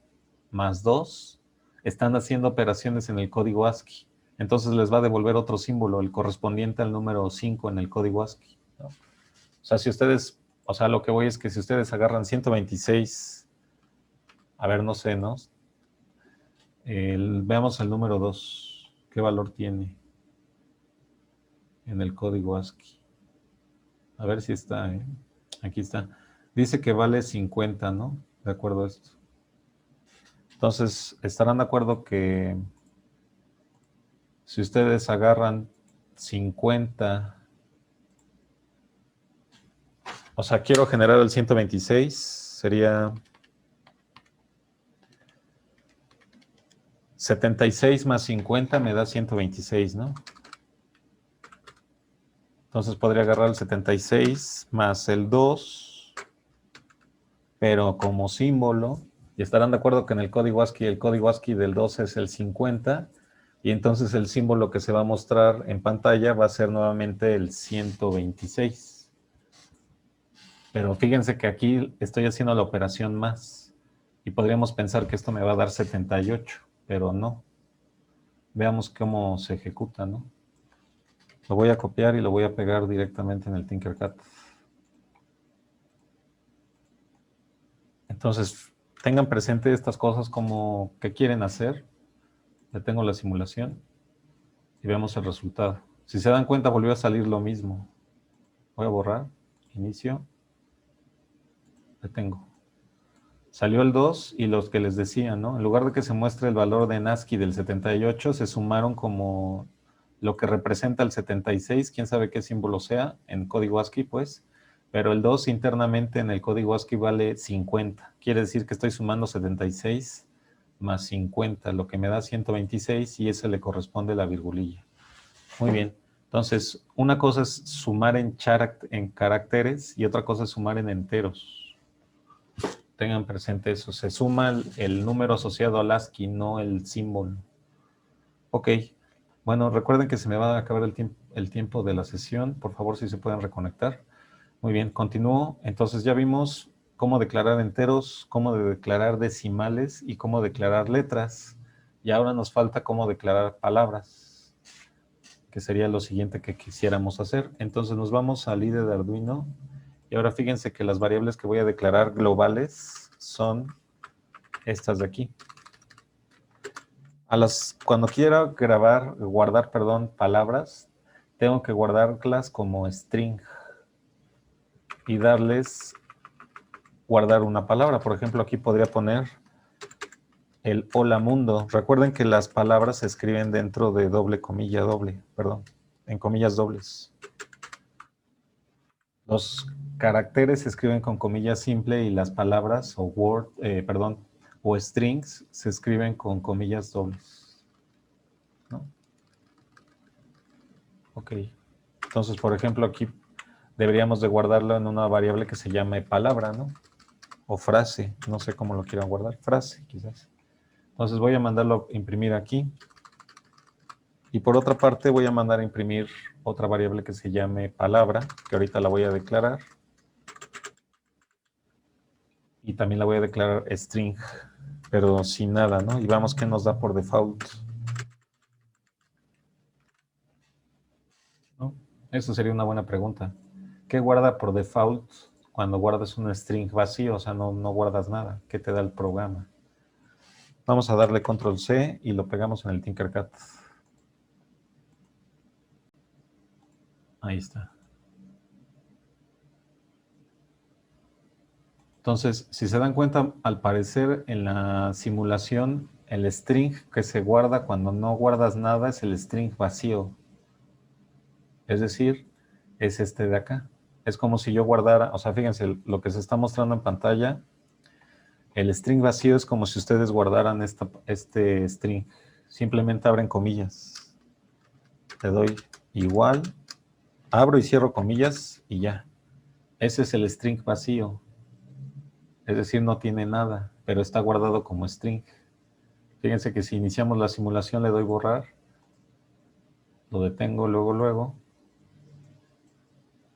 más 2, están haciendo operaciones en el código ASCII. entonces les va a devolver otro símbolo, el correspondiente al número 5 en el código ASCII, ¿no? O sea, si ustedes, o sea, lo que voy es que si ustedes agarran 126, a ver, no sé, ¿no? Veamos el número 2, ¿qué valor tiene en el código ASCII? A ver si está, ¿eh? Aquí está. Dice que vale 50, ¿no? De acuerdo a esto. Entonces, estarán de acuerdo que si ustedes agarran 50, o sea, quiero generar el 126, sería 76 más 50 me da 126, ¿no? Entonces podría agarrar el 76 más el 2, pero como símbolo, y estarán de acuerdo que en el código ASCII del 2 es el 50, y entonces el símbolo que se va a mostrar en pantalla va a ser nuevamente el 126. Pero fíjense que aquí estoy haciendo la operación más, y podríamos pensar que esto me va a dar 78, pero no. Veamos cómo se ejecuta, ¿no? Lo voy a copiar y lo voy a pegar directamente en el Tinkercad. Entonces, tengan presente estas cosas como qué quieren hacer. Detengo la simulación y vemos el resultado. Si se dan cuenta, volvió a salir lo mismo. Voy a borrar, inicio, detengo. Salió el 2 y los que les decía, ¿no? En lugar de que se muestre el valor de ASCII del 78, se sumaron como lo que representa el 76, quién sabe qué símbolo sea, en código ASCII, pues, pero el 2 internamente en el código ASCII vale 50. Quiere decir que estoy sumando 76 más 50, lo que me da 126, y ese le corresponde la virgulilla. Muy bien. Entonces, una cosa es sumar en caracteres y otra cosa es sumar en enteros. Tengan presente eso. Se suma el número asociado al ASCII, no el símbolo. Ok. Bueno, recuerden que se me va a acabar el tiempo de la sesión. Por favor, si se pueden reconectar. Muy bien, continúo. Entonces ya vimos cómo declarar enteros, cómo declarar decimales y cómo declarar letras. Y ahora nos falta cómo declarar palabras, que sería lo siguiente que quisiéramos hacer. Entonces nos vamos al IDE de Arduino. Y ahora fíjense que las variables que voy a declarar globales son estas de aquí. Cuando quiero guardar, palabras, tengo que guardarlas como string y guardar una palabra. Por ejemplo, aquí podría poner el hola mundo. Recuerden que las palabras se escriben dentro de en comillas dobles. Los caracteres se escriben con comillas simple y las palabras o strings se escriben con comillas dobles, ¿no? Ok. Entonces, por ejemplo, aquí deberíamos de guardarlo en una variable que se llame palabra, ¿no? O frase, no sé cómo lo quieran guardar, frase quizás. Entonces voy a mandarlo a imprimir aquí. Y por otra parte voy a mandar a imprimir otra variable que se llame palabra, que ahorita la voy a declarar. Y también la voy a declarar string, pero sin nada, ¿no? Y vamos qué nos da por default, ¿no? Eso sería una buena pregunta. ¿Qué guarda por default cuando guardas un string vacío? O sea, no guardas nada. ¿Qué te da el programa? Vamos a darle control C y lo pegamos en el Tinkercad. Ahí está. Entonces, si se dan cuenta, al parecer en la simulación, el string que se guarda cuando no guardas nada es el string vacío. Es decir, es este de acá. Es como si yo guardara, o sea, fíjense, lo que se está mostrando en pantalla, el string vacío es como si ustedes guardaran este string. Simplemente abren comillas. Le doy igual, abro y cierro comillas y ya. Ese es el string vacío. Es decir, no tiene nada, pero está guardado como string. Fíjense que si iniciamos la simulación le doy borrar, lo detengo luego.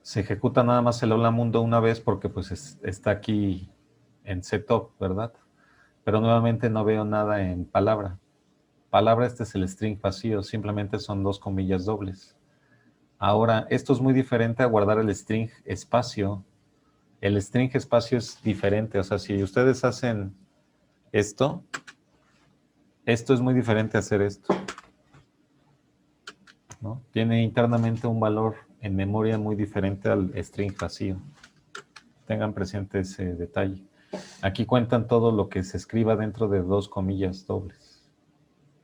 Se ejecuta nada más el hola mundo una vez porque pues está aquí en setup, ¿verdad? Pero nuevamente no veo nada en palabra. palabra, este es el string vacío, simplemente son 2 comillas dobles. Ahora, esto es muy diferente a guardar el string espacio. El string espacio es diferente, o sea, si ustedes hacen esto es muy diferente a hacer esto, ¿no? Tiene internamente un valor en memoria muy diferente al string vacío. Tengan presente ese detalle. Aquí cuentan todo lo que se escriba dentro de 2 comillas dobles.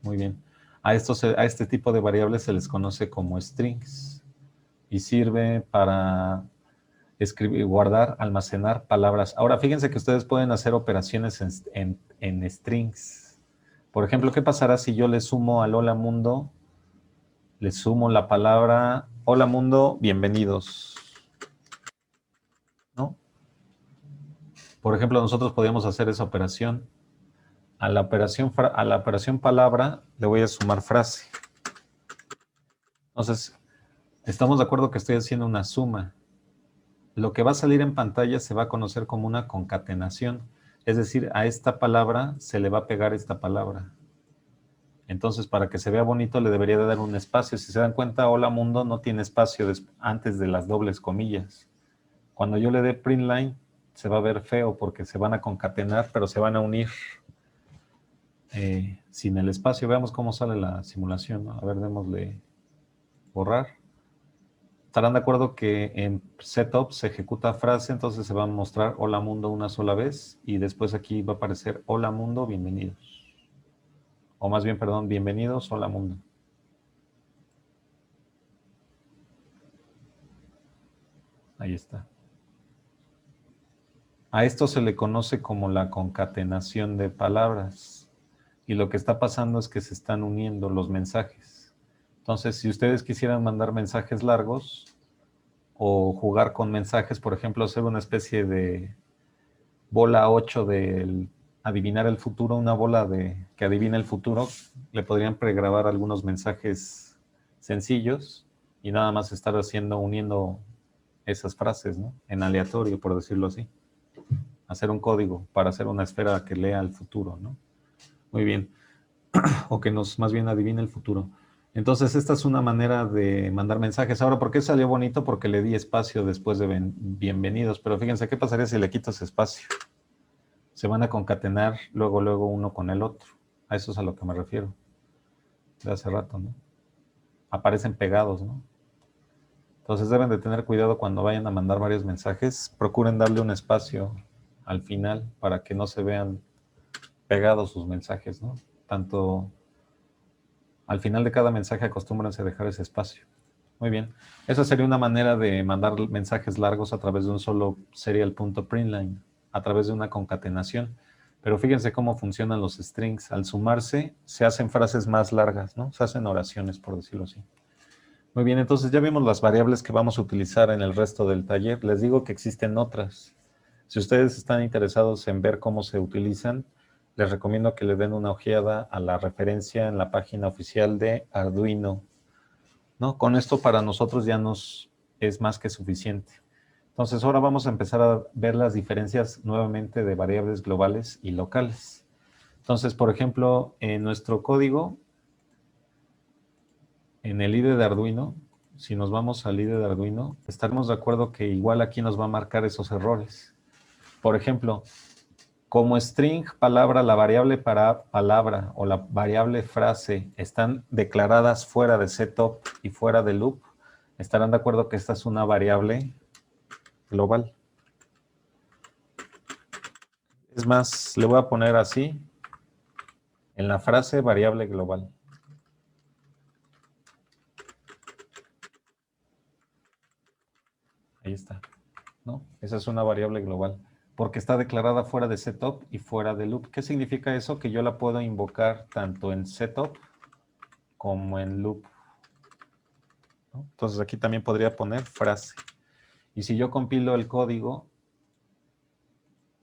Muy bien. A este tipo de variables se les conoce como strings y sirve para escribir, guardar, almacenar palabras. Ahora, fíjense que ustedes pueden hacer operaciones en strings. Por ejemplo, ¿qué pasará si yo le sumo al hola mundo, le sumo la palabra hola mundo, bienvenidos? ¿No? Por ejemplo, nosotros podríamos hacer esa operación. A la operación palabra le voy a sumar frase. Entonces, estamos de acuerdo que estoy haciendo una suma. Lo que va a salir en pantalla se va a conocer como una concatenación. Es decir, a esta palabra se le va a pegar esta palabra. Entonces, para que se vea bonito, le debería de dar un espacio. Si se dan cuenta, hola mundo no tiene espacio antes de las dobles comillas. Cuando yo le dé print line, se va a ver feo porque se van a concatenar, pero se van a unir sin el espacio. Veamos cómo sale la simulación, ¿no? A ver, démosle borrar. Estarán de acuerdo que en setup se ejecuta frase, entonces se va a mostrar hola mundo una sola vez y después aquí va a aparecer hola mundo, bienvenidos. O más bien, perdón, bienvenidos, hola mundo. Ahí está. A esto se le conoce como la concatenación de palabras. Y lo que está pasando es que se están uniendo los mensajes. Entonces, si ustedes quisieran mandar mensajes largos o jugar con mensajes, por ejemplo, hacer una especie de bola 8 del adivinar el futuro, una bola que adivina el futuro, le podrían pregrabar algunos mensajes sencillos y nada más estar uniendo esas frases, ¿no? En aleatorio, por decirlo así. Hacer un código para hacer una esfera que lea el futuro, ¿no? Muy bien. O que más bien adivine el futuro. Entonces, esta es una manera de mandar mensajes. Ahora, ¿por qué salió bonito? Porque le di espacio después de bienvenidos. Pero fíjense, ¿qué pasaría si le quito ese espacio? Se van a concatenar luego uno con el otro. A eso es a lo que me refiero. De hace rato, ¿no? Aparecen pegados, ¿no? Entonces deben de tener cuidado cuando vayan a mandar varios mensajes. Procuren darle un espacio al final para que no se vean pegados sus mensajes, ¿no? Tanto al final de cada mensaje acostúmbrense a dejar ese espacio. Muy bien. Esa sería una manera de mandar mensajes largos a través de un solo serial.println, a través de una concatenación. Pero fíjense cómo funcionan los strings. Al sumarse, se hacen frases más largas, ¿no? Se hacen oraciones, por decirlo así. Muy bien, entonces ya vimos las variables que vamos a utilizar en el resto del taller. Les digo que existen otras. Si ustedes están interesados en ver cómo se utilizan, les recomiendo que le den una ojeada a la referencia en la página oficial de Arduino, ¿no? Con esto para nosotros ya nos es más que suficiente. Entonces ahora vamos a empezar a ver las diferencias nuevamente de variables globales y locales. Entonces, por ejemplo, en nuestro código, en el IDE de Arduino, si nos vamos al IDE de Arduino, estaremos de acuerdo que igual aquí nos va a marcar esos errores. Por ejemplo, como string palabra, la variable para palabra o la variable frase están declaradas fuera de setup y fuera de loop, estarán de acuerdo que esta es una variable global. Es más, le voy a poner así, en la frase variable global. Ahí está, ¿no? Esa es una variable global, porque está declarada fuera de setup y fuera de loop. ¿Qué significa eso? Que yo la puedo invocar tanto en setup como en loop, ¿no? Entonces aquí también podría poner frase. Y si yo compilo el código,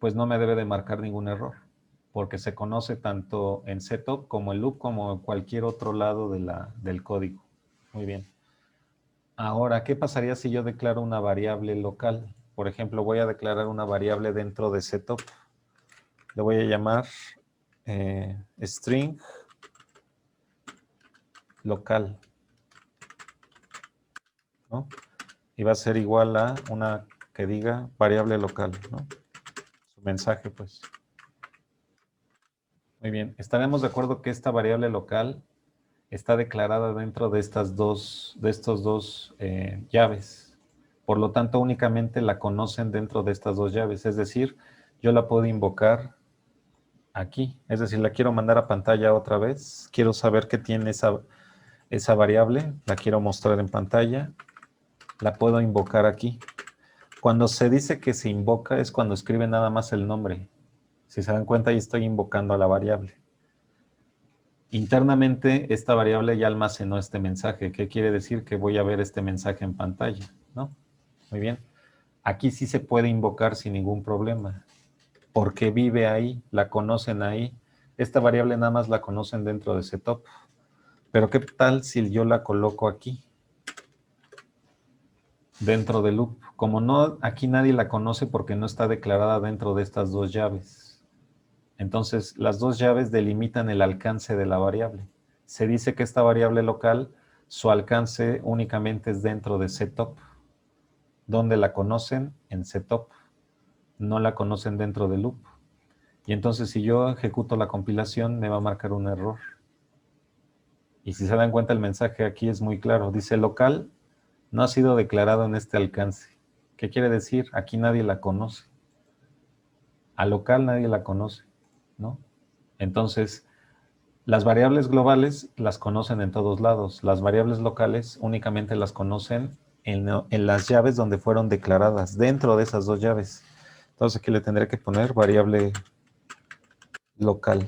pues no me debe de marcar ningún error, porque se conoce tanto en setup como en loop, como en cualquier otro lado del código. Muy bien. Ahora, ¿qué pasaría si yo declaro una variable local? Por ejemplo, voy a declarar una variable dentro de setup. Le voy a llamar string local, ¿no? Y va a ser igual a una que diga variable local, ¿no? Su mensaje, pues. Muy bien. Estaremos de acuerdo que esta variable local está declarada dentro de estos dos llaves. Por lo tanto, únicamente la conocen dentro de estas dos llaves. Es decir, yo la puedo invocar aquí. Es decir, la quiero mandar a pantalla otra vez. Quiero saber qué tiene esa variable. La quiero mostrar en pantalla. La puedo invocar aquí. Cuando se dice que se invoca es cuando escribe nada más el nombre. Si se dan cuenta, ahí estoy invocando a la variable. Internamente, esta variable ya almacenó este mensaje. ¿Qué quiere decir? Que voy a ver este mensaje en pantalla, ¿no? Muy bien. Aquí sí se puede invocar sin ningún problema, porque vive ahí, la conocen ahí. Esta variable nada más la conocen dentro de setup. Pero ¿qué tal si yo la coloco aquí, dentro del loop? Como no, aquí nadie la conoce porque no está declarada dentro de estas dos llaves. Entonces, las dos llaves delimitan el alcance de la variable. Se dice que esta variable local, su alcance únicamente es dentro de setup. ¿Dónde la conocen? En setup. No la conocen dentro de loop. Y entonces, si yo ejecuto la compilación, me va a marcar un error. Y si se dan cuenta, el mensaje aquí es muy claro. Dice local no ha sido declarado en este alcance. ¿Qué quiere decir? Aquí nadie la conoce. A local nadie la conoce, ¿no? Entonces, las variables globales las conocen en todos lados. Las variables locales únicamente las conocen en las llaves donde fueron declaradas, dentro de esas dos llaves. Entonces aquí le tendré que poner variable local,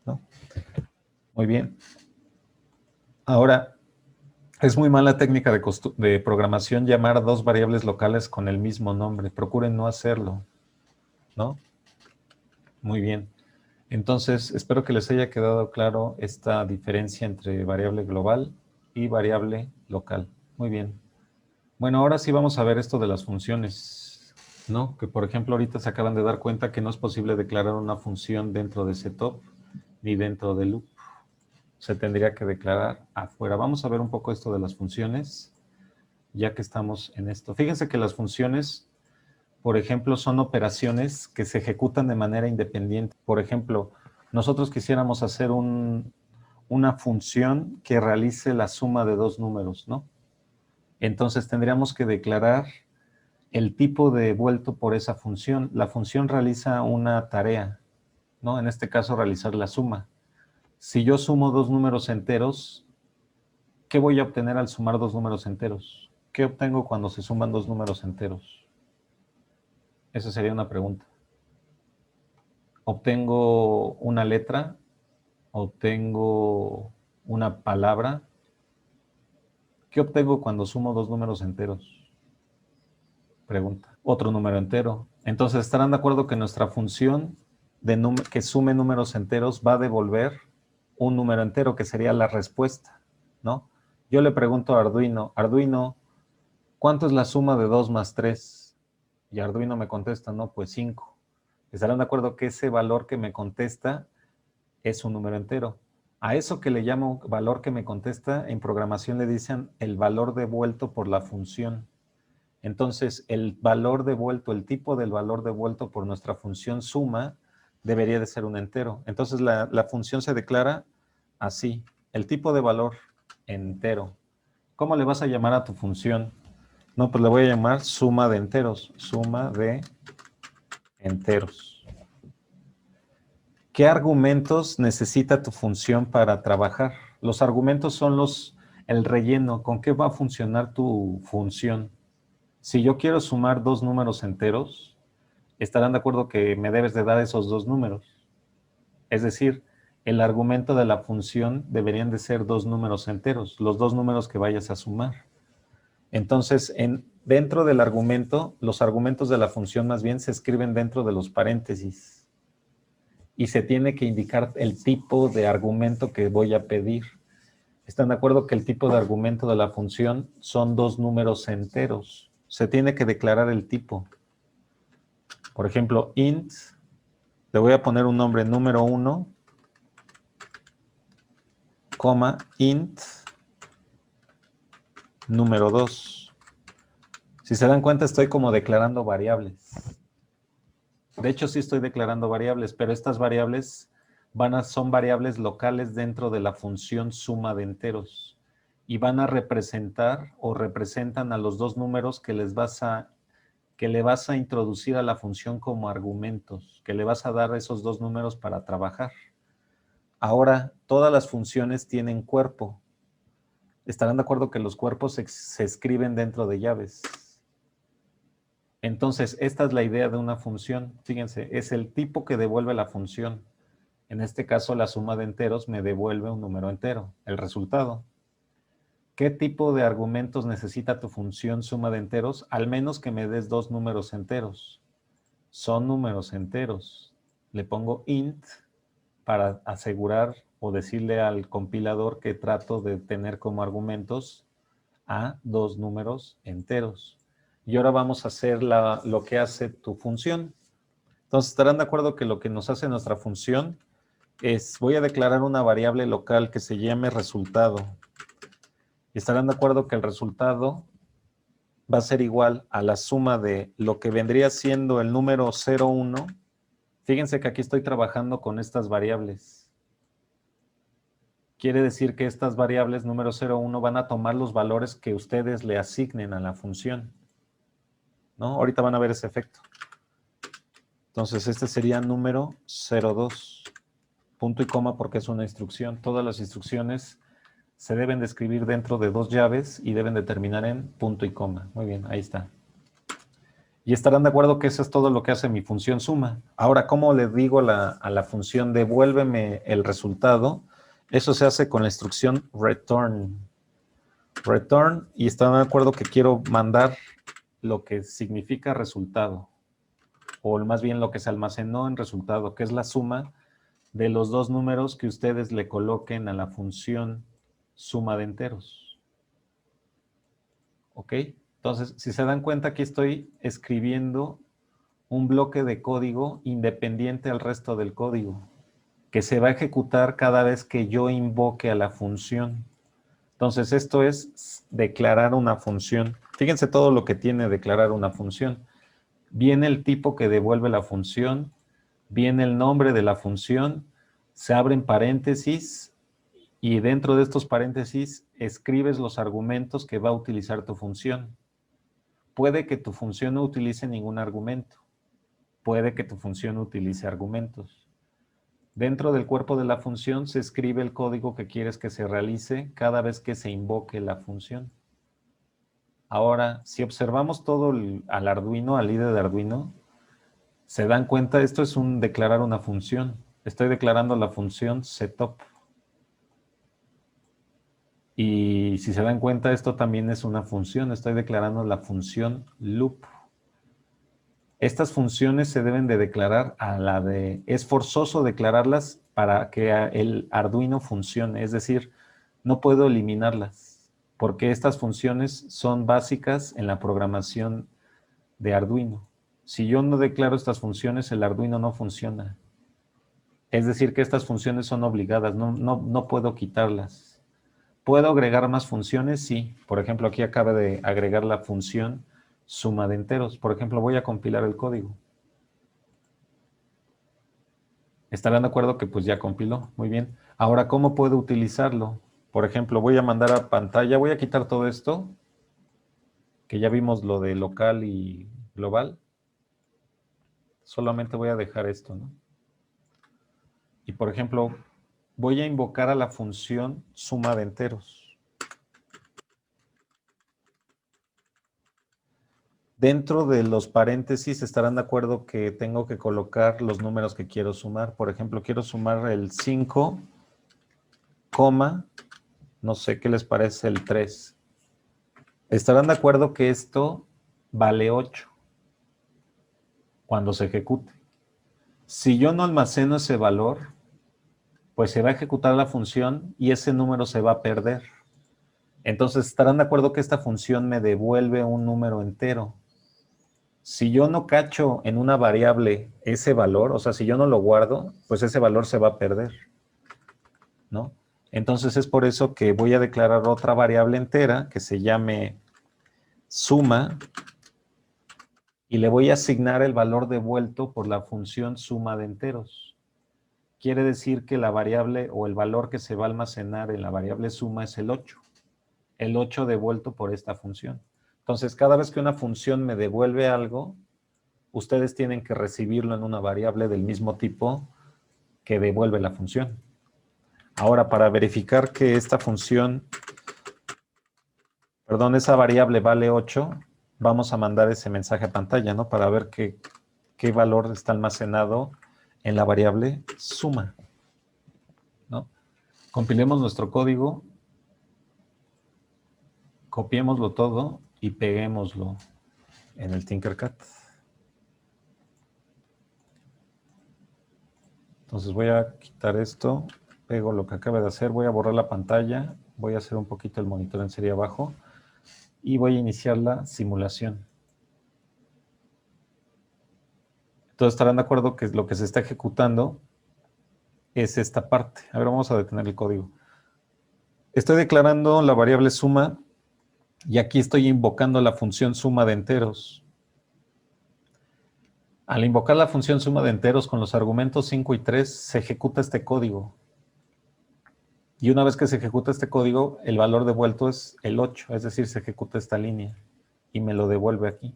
¿no? Muy bien. Ahora, es muy mala técnica de programación llamar a dos variables locales con el mismo nombre. Procuren no hacerlo, ¿no? Muy bien. Entonces, espero que les haya quedado claro esta diferencia entre variable global y variable local. Muy bien. Bueno, ahora sí vamos a ver esto de las funciones, ¿no? Que por ejemplo ahorita se acaban de dar cuenta que no es posible declarar una función dentro de setup ni dentro de loop. Se tendría que declarar afuera. Vamos a ver un poco esto de las funciones, ya que estamos en esto. Fíjense que las funciones, por ejemplo, son operaciones que se ejecutan de manera independiente. Por ejemplo, nosotros quisiéramos hacer una función que realice la suma de dos números, ¿no? Entonces tendríamos que declarar el tipo devuelto por esa función. La función realiza una tarea, ¿no? En este caso, realizar la suma. Si yo sumo dos números enteros, ¿qué voy a obtener al sumar dos números enteros? ¿Qué obtengo cuando se suman dos números enteros? Esa sería una pregunta. ¿Obtengo una letra? ¿Obtengo una palabra? ¿Qué obtengo cuando sumo dos números enteros? Pregunta. Otro número entero. Entonces, ¿estarán de acuerdo que nuestra función que sume números enteros va a devolver un número entero, que sería la respuesta, ¿no? Yo le pregunto a Arduino, Arduino, ¿cuánto es la suma de 2 más 3? Y Arduino me contesta, no, pues 5. ¿Estarán de acuerdo que ese valor que me contesta es un número entero? A eso que le llamo valor que me contesta, en programación le dicen el valor devuelto por la función. Entonces, el valor devuelto, el tipo del valor devuelto por nuestra función suma, debería de ser un entero. Entonces, la función se declara así, el tipo de valor entero. ¿Cómo le vas a llamar a tu función? No, pues le voy a llamar suma de enteros, suma de enteros. ¿Qué argumentos necesita tu función para trabajar? Los argumentos son el relleno, ¿con qué va a funcionar tu función? Si yo quiero sumar dos números enteros, estarán de acuerdo que me debes de dar esos dos números. Es decir, el argumento de la función deberían de ser dos números enteros, los dos números que vayas a sumar. Entonces, dentro del argumento, los argumentos de la función más bien se escriben dentro de los paréntesis y se tiene que indicar el tipo de argumento que voy a pedir. ¿Están de acuerdo que el tipo de argumento de la función son dos números enteros? Se tiene que declarar el tipo. Por ejemplo, int, le voy a poner un nombre número 1, coma, int número 2. Si se dan cuenta, estoy como declarando variables. De hecho, sí estoy declarando variables, pero estas variables son variables locales dentro de la función suma de enteros y van a representar o representan a los dos números que le vas a introducir a la función como argumentos, que le vas a dar esos dos números para trabajar. Ahora, todas las funciones tienen cuerpo. Estarán de acuerdo que los cuerpos se escriben dentro de llaves. Entonces, esta es la idea de una función. Fíjense, es el tipo que devuelve la función. En este caso, la suma de enteros me devuelve un número entero, el resultado. ¿Qué tipo de argumentos necesita tu función suma de enteros? Al menos que me des dos números enteros. Son números enteros. Le pongo int para asegurar o decirle al compilador que trato de tener como argumentos a dos números enteros. Y ahora vamos a hacer lo que hace tu función. Entonces, estarán de acuerdo que lo que nos hace nuestra función es, voy a declarar una variable local que se llame resultado. Y estarán de acuerdo que el resultado va a ser igual a la suma de lo que vendría siendo el número 0,1. Fíjense que aquí estoy trabajando con estas variables. Quiere decir que estas variables número 0,1 van a tomar los valores que ustedes le asignen a la función, ¿no? Ahorita van a ver ese efecto. Entonces, este sería número 0,2. Punto y coma porque es una instrucción. Todas las instrucciones se deben de escribir dentro de dos llaves y deben de terminar en punto y coma. Muy bien, ahí está. Y estarán de acuerdo que eso es todo lo que hace mi función suma. Ahora, ¿cómo le digo a la función devuélveme el resultado? Eso se hace con la instrucción return. Return, y están de acuerdo que quiero mandar lo que significa resultado, o más bien lo que se almacenó en resultado, que es la suma de los dos números que ustedes le coloquen a la función suma de enteros. ¿Ok? Entonces, si se dan cuenta, aquí estoy escribiendo un bloque de código independiente al resto del código, que se va a ejecutar cada vez que yo invoque a la función. Entonces, esto es declarar una función. Fíjense todo lo que tiene declarar una función. Viene el tipo que devuelve la función, viene el nombre de la función, se abren paréntesis y dentro de estos paréntesis escribes los argumentos que va a utilizar tu función. Puede que tu función no utilice ningún argumento. Puede que tu función utilice argumentos. Dentro del cuerpo de la función se escribe el código que quieres que se realice cada vez que se invoque la función. Ahora, si observamos todo al Arduino, al IDE de Arduino, se dan cuenta, esto es declarar una función. Estoy declarando la función setup. Y si se dan cuenta, esto también es una función. Estoy declarando la función loop. Estas funciones se deben de declarar es forzoso declararlas para que el Arduino funcione. Es decir, no puedo eliminarlas, porque estas funciones son básicas en la programación de Arduino. Si yo no declaro estas funciones, el Arduino no funciona. Es decir, que estas funciones son obligadas, no puedo quitarlas. ¿Puedo agregar más funciones? Sí. Por ejemplo, aquí acaba de agregar la función suma de enteros. Por ejemplo, voy a compilar el código. ¿Estarán de acuerdo que pues ya compiló? Muy bien. Ahora, ¿cómo puedo utilizarlo? Por ejemplo, voy a mandar a pantalla, voy a quitar todo esto, que ya vimos lo de local y global. Solamente voy a dejar esto, ¿no? Y por ejemplo, voy a invocar a la función suma de enteros. Dentro de los paréntesis estarán de acuerdo que tengo que colocar los números que quiero sumar. Por ejemplo, quiero sumar el 5, no sé qué les parece el 3. Estarán de acuerdo que esto vale 8 cuando se ejecute. Si yo no almaceno ese valor, pues se va a ejecutar la función y ese número se va a perder. Entonces estarán de acuerdo que esta función me devuelve un número entero. Si yo no cacho en una variable ese valor, o sea, si yo no lo guardo, pues ese valor se va a perder, ¿no? Entonces es por eso que voy a declarar otra variable entera que se llame suma y le voy a asignar el valor devuelto por la función suma de enteros. Quiere decir que la variable o el valor que se va a almacenar en la variable suma es el 8. El 8 devuelto por esta función. Entonces, cada vez que una función me devuelve algo, ustedes tienen que recibirlo en una variable del mismo tipo que devuelve la función. Ahora, para verificar que esta función, perdón, esa variable vale 8, vamos a mandar ese mensaje a pantalla, ¿no? Para ver qué valor está almacenado en la variable suma, ¿no? Compilemos nuestro código, copiémoslo todo y peguémoslo en el Tinkercad. Entonces voy a quitar esto, pego lo que acabo de hacer, voy a borrar la pantalla, voy a hacer un poquito el monitor en serie abajo y voy a iniciar la simulación. Entonces estarán de acuerdo que lo que se está ejecutando es esta parte. A ver, vamos a detener el código. Estoy declarando la variable suma y aquí estoy invocando la función suma de enteros. Al invocar la función suma de enteros con los argumentos 5 y 3, se ejecuta este código. Y una vez que se ejecuta este código, el valor devuelto es el 8, es decir, se ejecuta esta línea y me lo devuelve aquí.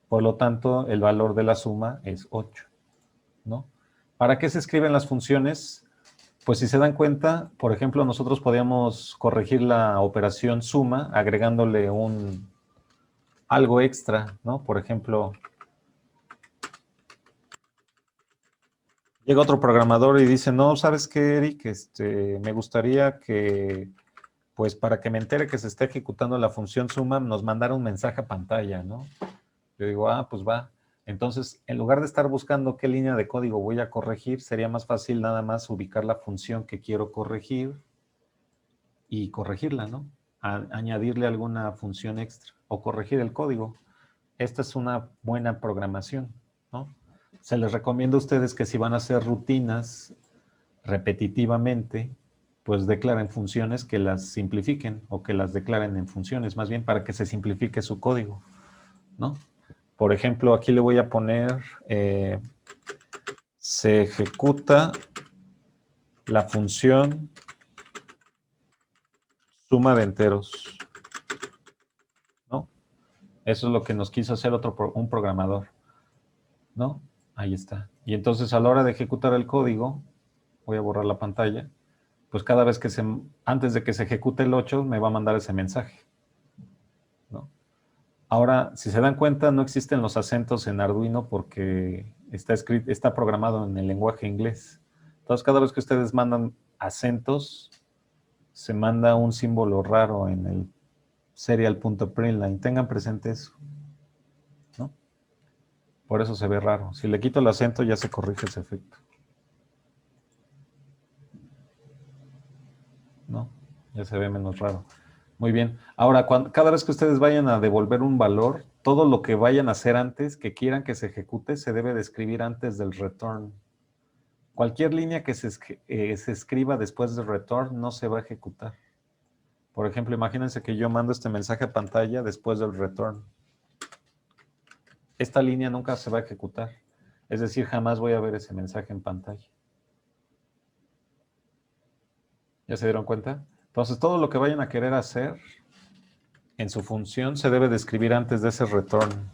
Por lo tanto, el valor de la suma es 8, ¿no? ¿Para qué se escriben las funciones? Pues si se dan cuenta, por ejemplo, nosotros podíamos corregir la operación suma agregándole algo extra, ¿no? Por ejemplo, llega otro programador y dice, no, ¿sabes qué, Eric? Me gustaría que, pues para que me entere que se está ejecutando la función suma, nos mandara un mensaje a pantalla, ¿no? Yo digo, pues va. Entonces, en lugar de estar buscando qué línea de código voy a corregir, sería más fácil nada más ubicar la función que quiero corregir y corregirla, ¿no? Añadirle alguna función extra o corregir el código. Esta es una buena programación, ¿no? Se les recomienda a ustedes que si van a hacer rutinas repetitivamente, pues declaren funciones que las simplifiquen o que las declaren en funciones, más bien para que se simplifique su código, ¿no? Por ejemplo, aquí le voy a poner, se ejecuta la función suma de enteros, ¿no? Eso es lo que nos quiso hacer un programador, ¿no? Ahí está. Y entonces a la hora de ejecutar el código, voy a borrar la pantalla, pues cada vez que antes de que se ejecute el 8, me va a mandar ese mensaje, ¿no? Ahora, si se dan cuenta, no existen los acentos en Arduino porque está programado en el lenguaje inglés. Entonces, cada vez que ustedes mandan acentos, se manda un símbolo raro en el serial.println. Tengan presente eso, ¿no? Por eso se ve raro. Si le quito el acento, ya se corrige ese efecto, ¿no? Ya se ve menos raro. Muy bien. Ahora, cada vez que ustedes vayan a devolver un valor, todo lo que vayan a hacer antes, que quieran que se ejecute, se debe de escribir antes del return. Cualquier línea que se escriba después del return no se va a ejecutar. Por ejemplo, imagínense que yo mando este mensaje a pantalla después del return. Esta línea nunca se va a ejecutar. Es decir, jamás voy a ver ese mensaje en pantalla. ¿Ya se dieron cuenta? Entonces, todo lo que vayan a querer hacer en su función se debe de escribir antes de ese return.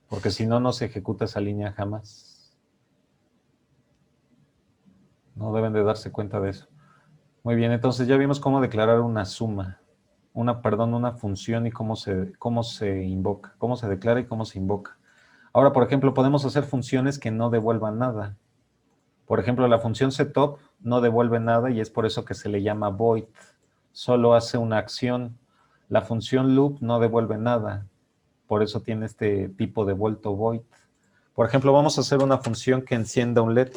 Porque si no, no se ejecuta esa línea jamás. No deben de darse cuenta de eso. Muy bien, entonces ya vimos cómo declarar una suma. Una función y cómo se invoca. Cómo se declara y cómo se invoca. Ahora, por ejemplo, podemos hacer funciones que no devuelvan nada. Por ejemplo, la función setup no devuelve nada y es por eso que se le llama void. Solo hace una acción. La función loop no devuelve nada. Por eso tiene este tipo devuelto void. Por ejemplo, vamos a hacer una función que encienda un LED.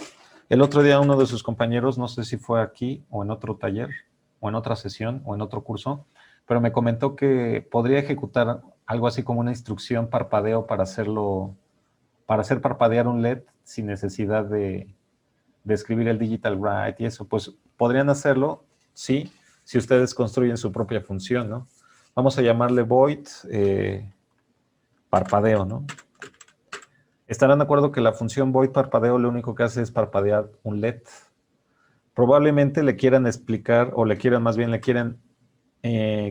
El otro día uno de sus compañeros, no sé si fue aquí o en otro taller, o en otra sesión, o en otro curso, pero me comentó que podría ejecutar algo así como una instrucción parpadeo para hacer parpadear un LED sin necesidad de escribir el digital write y eso. Pues podrían hacerlo, sí, si ustedes construyen su propia función, ¿no? Vamos a llamarle void parpadeo, ¿no? Estarán de acuerdo que la función void parpadeo lo único que hace es parpadear un LED. Probablemente le quieran explicar, o le quieran, más bien le quieren,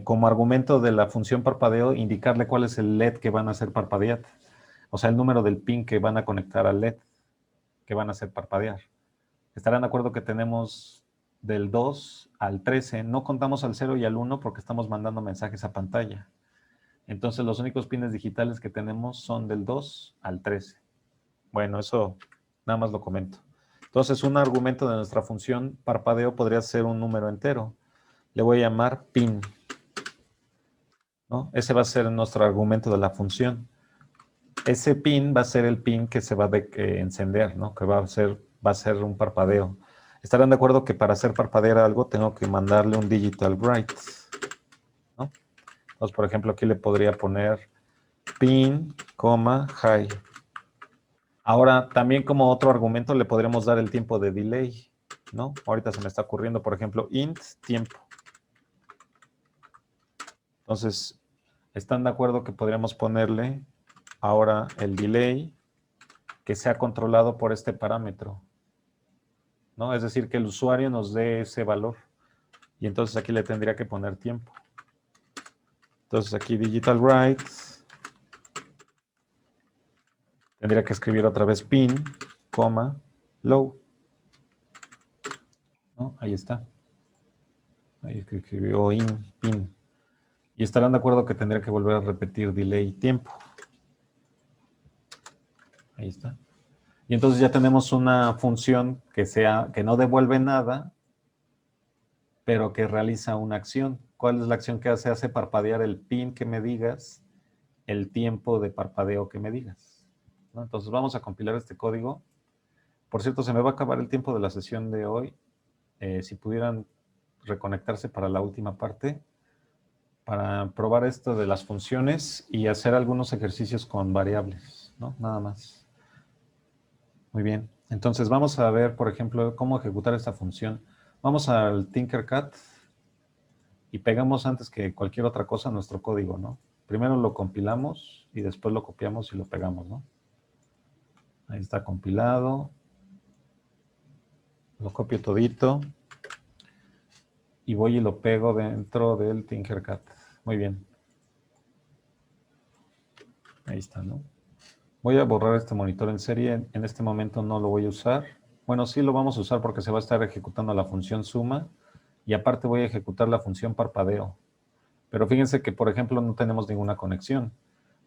como argumento de la función parpadeo, indicarle cuál es el LED que van a hacer parpadear. O sea, el número del pin que van a conectar al LED, que van a hacer parpadear. Estarán de acuerdo que tenemos del 2 al 13, no contamos al 0 y al 1 porque estamos mandando mensajes a pantalla. Entonces los únicos pines digitales que tenemos son del 2 al 13. Bueno, eso nada más lo comento. Entonces un argumento de nuestra función parpadeo podría ser un número entero. Le voy a llamar pin, ¿no? Ese va a ser nuestro argumento de la función. Ese pin va a ser el pin que se va a encender, ¿no? Que va a ser un parpadeo. Estarán de acuerdo que para hacer parpadear algo tengo que mandarle un digital write, ¿no? Entonces, por ejemplo, aquí le podría poner pin, high. Ahora, también como otro argumento le podremos dar el tiempo de delay, ¿no? Ahorita se me está ocurriendo, por ejemplo, int tiempo. Entonces, ¿están de acuerdo que podríamos ponerle ahora el delay que sea controlado por este parámetro, ¿no? Es decir, que el usuario nos dé ese valor. Y entonces aquí le tendría que poner tiempo. Entonces aquí digital write. Tendría que escribir otra vez pin, low. ¿No? Ahí está. Ahí escribió pin. Y estarán de acuerdo que tendría que volver a repetir delay tiempo. Ahí está. Y entonces ya tenemos una función que no devuelve nada, pero que realiza una acción. ¿Cuál es la acción que hace? Hace parpadear el pin que me digas, el tiempo de parpadeo que me digas, ¿no? Entonces vamos a compilar este código. Por cierto, se me va a acabar el tiempo de la sesión de hoy. Si pudieran reconectarse para la última parte, para probar esto de las funciones y hacer algunos ejercicios con variables, ¿no? Nada más. Muy bien. Entonces vamos a ver, por ejemplo, cómo ejecutar esta función. Vamos al Tinkercad y pegamos antes que cualquier otra cosa nuestro código, ¿no? Primero lo compilamos y después lo copiamos y lo pegamos, ¿no? Ahí está compilado. Lo copio todito. Y voy y lo pego dentro del Tinkercad. Muy bien. Ahí está, ¿no? Voy a borrar este monitor en serie. En este momento no lo voy a usar. Bueno, sí lo vamos a usar porque se va a estar ejecutando la función suma. Y aparte voy a ejecutar la función parpadeo. Pero fíjense que, por ejemplo, no tenemos ninguna conexión.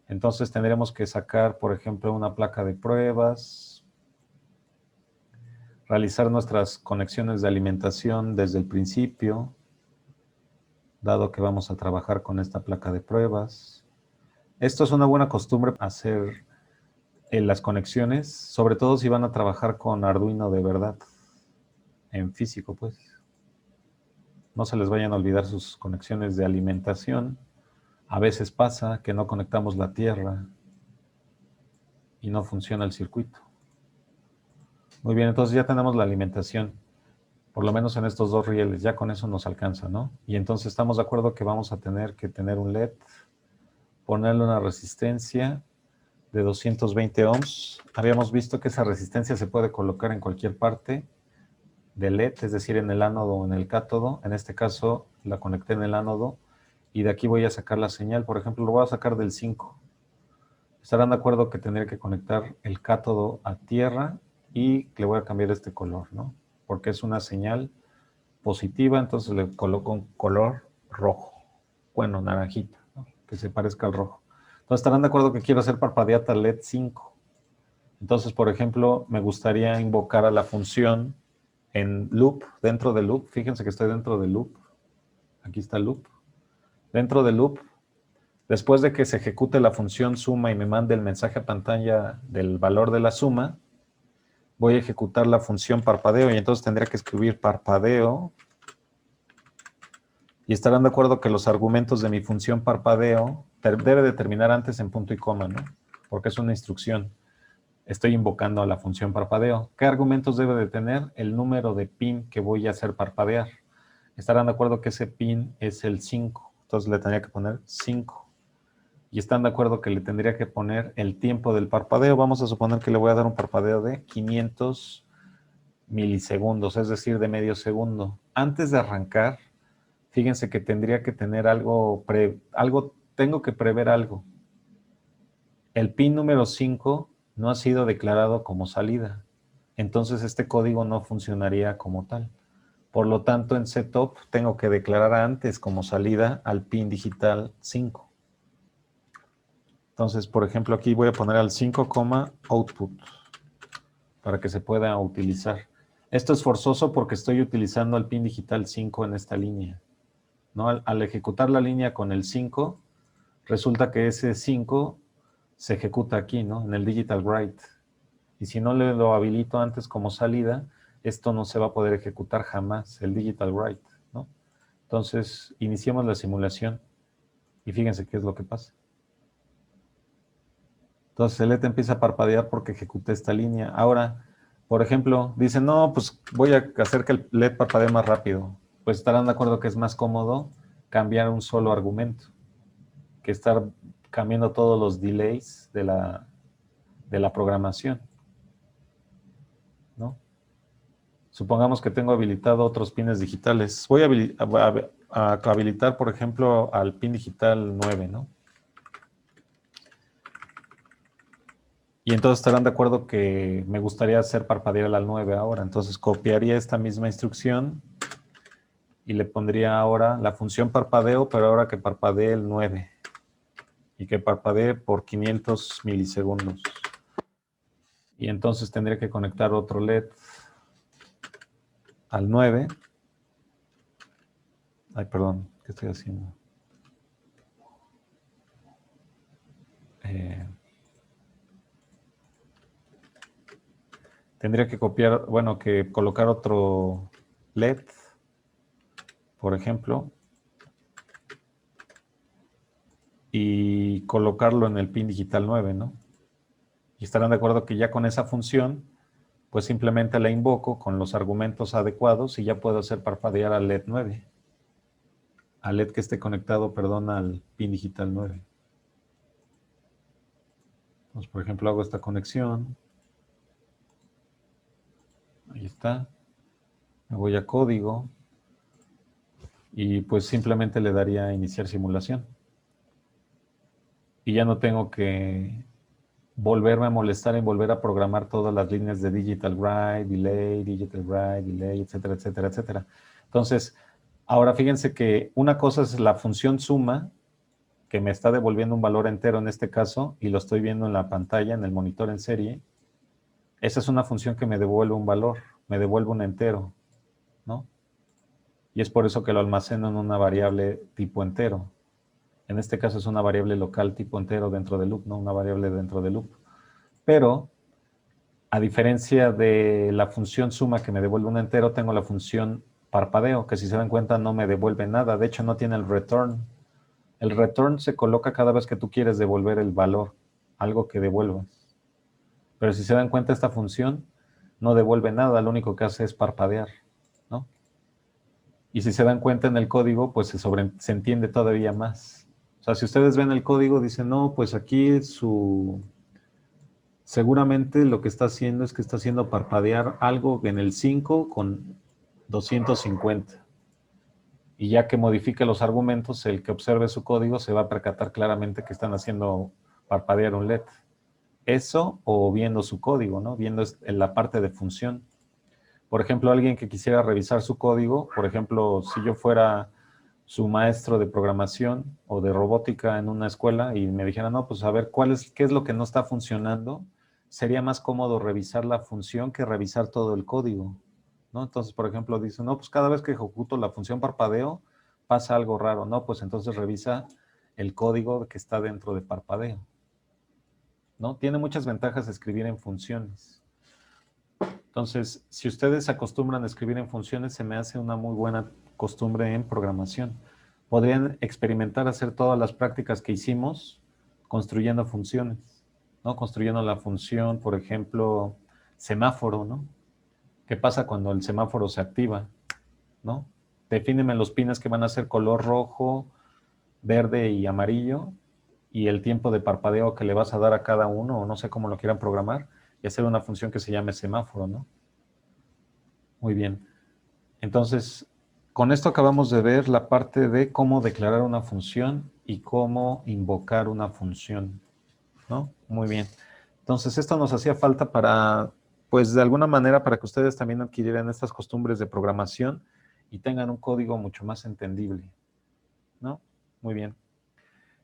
Entonces tendremos que sacar, por ejemplo, una placa de pruebas, realizar nuestras conexiones de alimentación desde el principio, dado que vamos a trabajar con esta placa de pruebas. Esto es una buena costumbre, hacer las conexiones, sobre todo si van a trabajar con Arduino de verdad, en físico, pues. No se les vayan a olvidar sus conexiones de alimentación. A veces pasa que no conectamos la tierra y no funciona el circuito. Muy bien, entonces ya tenemos la alimentación, por lo menos en estos dos rieles, ya con eso nos alcanza, ¿no? Y entonces estamos de acuerdo que vamos a tener que tener un LED, ponerle una resistencia de 220 ohms. Habíamos visto que esa resistencia se puede colocar en cualquier parte del LED, es decir, en el ánodo o en el cátodo. En este caso la conecté en el ánodo y de aquí voy a sacar la señal. Por ejemplo, lo voy a sacar del 5. Estarán de acuerdo que tendría que conectar el cátodo a tierra y le voy a cambiar este color, ¿no? Porque es una señal positiva, entonces le coloco un color rojo, bueno, naranjita, ¿no? Que se parezca al rojo. Entonces estarán de acuerdo que quiero hacer parpadeata LED 5. Entonces, por ejemplo, me gustaría invocar a la función en loop, dentro del loop. Fíjense que estoy dentro del loop. Aquí está el loop. Dentro del loop, después de que se ejecute la función suma y me mande el mensaje a pantalla del valor de la suma, voy a ejecutar la función parpadeo y entonces tendría que escribir parpadeo. Y estarán de acuerdo que los argumentos de mi función parpadeo debe de terminar antes en punto y coma, ¿no? Porque es una instrucción. estoy invocando a la función parpadeo. ¿Qué argumentos debe de tener? El número de pin que voy a hacer parpadear. Estarán de acuerdo que ese pin es el 5, entonces le tendría que poner 5. Y están de acuerdo que le tendría que poner el tiempo del parpadeo. Vamos a suponer que le voy a dar un parpadeo de 500 milisegundos, es decir, de medio segundo. Antes de arrancar, fíjense que tendría que tener tengo que prever algo. El pin número 5 no ha sido declarado como salida. Entonces este código no funcionaría como tal. Por lo tanto, en setup tengo que declarar antes como salida al pin digital 5. Entonces, por ejemplo, aquí voy a poner al 5, output para que se pueda utilizar. Esto es forzoso porque estoy utilizando el pin digital 5 en esta línea, ¿no? Al ejecutar la línea con el 5, resulta que ese 5 se ejecuta aquí, ¿no? En el digital write. Y si no lo habilito antes como salida, esto no se va a poder ejecutar jamás, el digital write, ¿no? Entonces, iniciemos la simulación y fíjense qué es lo que pasa. Entonces el LED empieza a parpadear porque ejecuté esta línea. Ahora, por ejemplo, dicen, no, pues voy a hacer que el LED parpadee más rápido. Pues estarán de acuerdo que es más cómodo cambiar un solo argumento que estar cambiando todos los delays de la programación, ¿no? Supongamos que tengo habilitado otros pines digitales. Voy a habilitar, por ejemplo, al pin digital 9, ¿no? Y entonces estarán de acuerdo que me gustaría hacer parpadear al 9 ahora. Entonces copiaría esta misma instrucción y le pondría ahora la función parpadeo, pero ahora que parpadee el 9 y que parpadee por 500 milisegundos. Y entonces tendría que conectar otro LED al 9. Ay, perdón, ¿qué estoy haciendo? Tendría que copiar, bueno, que colocar otro LED, por ejemplo, y colocarlo en el pin digital 9, ¿no? Y estarán de acuerdo que ya con esa función, pues simplemente la invoco con los argumentos adecuados y ya puedo hacer parpadear al LED 9. Al LED que esté conectado, perdón, al pin digital 9. Entonces, por ejemplo, hago esta conexión. Ahí está. Me voy a código. Y pues simplemente le daría a iniciar simulación. Y ya no tengo que volverme a molestar en volver a programar todas las líneas de digital write, delay, etcétera, etcétera, etcétera. Entonces, ahora fíjense que una cosa es la función suma, que me está devolviendo un valor entero en este caso, y lo estoy viendo en la pantalla, en el monitor en serie. Esa es una función que me devuelve un valor, me devuelve un entero, ¿no? Y es por eso que lo almaceno en una variable tipo entero. En este caso es una variable local tipo entero dentro del loop, ¿no? Una variable dentro del loop. Pero, a diferencia de la función suma que me devuelve un entero, tengo la función parpadeo, que si se dan cuenta no me devuelve nada. De hecho, no tiene el return. El return se coloca cada vez que tú quieres devolver el valor, algo que devuelvas. Pero si se dan cuenta, esta función no devuelve nada, lo único que hace es parpadear, ¿no? Y si se dan cuenta en el código, pues se entiende todavía más. O sea, si ustedes ven el código, dicen, no, pues aquí seguramente lo que está haciendo es que está haciendo parpadear algo en el 5 con 250. Y ya que modifique los argumentos, el que observe su código se va a percatar claramente que están haciendo parpadear un LED. Eso o viendo su código, ¿no? Viendo en la parte de función. Por ejemplo, alguien que quisiera revisar su código, por ejemplo, si yo fuera su maestro de programación o de robótica en una escuela y me dijera, no, pues a ver, qué es lo que no está funcionando, sería más cómodo revisar la función que revisar todo el código, ¿no? Entonces, por ejemplo, dice, no, pues cada vez que ejecuto la función parpadeo, pasa algo raro, ¿no? Pues entonces revisa el código que está dentro de parpadeo, ¿no? Tiene muchas ventajas escribir en funciones. Entonces, si ustedes se acostumbran a escribir en funciones, se me hace una muy buena costumbre en programación. Podrían experimentar hacer todas las prácticas que hicimos construyendo funciones. ¿no? Construyendo la función, por ejemplo, semáforo, ¿no? ¿Qué pasa cuando el semáforo se activa, ¿no? Defíneme los pines que van a ser color rojo, verde y amarillo, y el tiempo de parpadeo que le vas a dar a cada uno, o no sé cómo lo quieran programar, y hacer una función que se llame semáforo, ¿no? Muy bien. Entonces, con esto acabamos de ver la parte de cómo declarar una función y cómo invocar una función, ¿no? Muy bien. Entonces, esto nos hacía falta para, pues de alguna manera, para que ustedes también adquirieran estas costumbres de programación y tengan un código mucho más entendible, ¿no? Muy bien.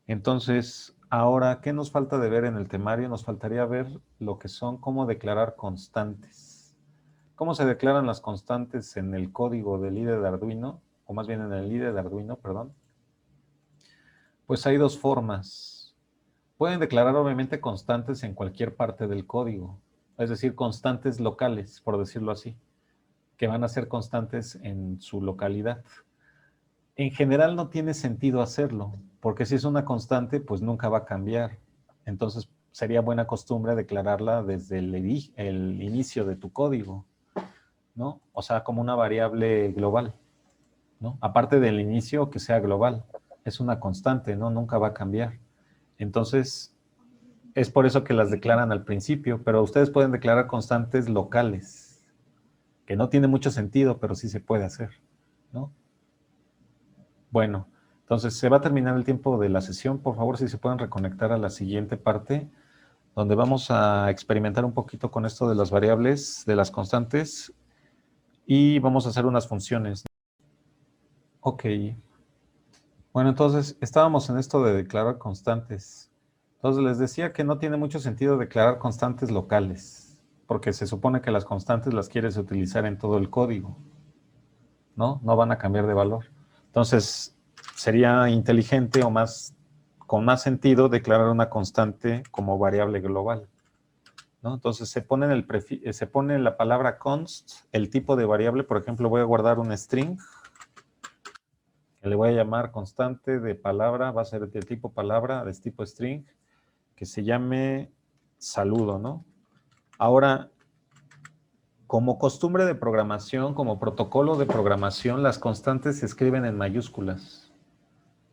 Entonces, ahora, ¿qué nos falta de ver en el temario? Nos faltaría ver lo que son cómo declarar constantes. ¿Cómo se declaran las constantes en el código del IDE de Arduino? O más bien en el IDE de Arduino, perdón. Pues hay dos formas. Pueden declarar obviamente constantes en cualquier parte del código, es decir, constantes locales, por decirlo así, que van a ser constantes en su localidad. En general no tiene sentido hacerlo, porque si es una constante, pues nunca va a cambiar. Entonces sería buena costumbre declararla desde el inicio de tu código, ¿no? O sea, como una variable global, ¿no? Aparte del inicio, que sea global. Es una constante, ¿no? Nunca va a cambiar. Entonces, es por eso que las declaran al principio, pero ustedes pueden declarar constantes locales, que no tiene mucho sentido, pero sí se puede hacer, ¿no? Bueno, entonces se va a terminar el tiempo de la sesión. Por favor, si se pueden reconectar a la siguiente parte, donde vamos a experimentar un poquito con esto de las variables, de las constantes, y vamos a hacer unas funciones. Ok. Bueno, entonces estábamos en esto de declarar constantes. Entonces les decía que no tiene mucho sentido declarar constantes locales, porque se supone que las constantes las quieres utilizar en todo el código, ¿no? No van a cambiar de valor. Entonces, sería inteligente o más, con más sentido declarar una constante como variable global, ¿no? Entonces, se pone la palabra const, el tipo de variable, por ejemplo, voy a guardar un string, que le voy a llamar constante de palabra, va a ser de tipo palabra, de tipo string, que se llame saludo, ¿no? Ahora, como costumbre de programación, como protocolo de programación, las constantes se escriben en mayúsculas.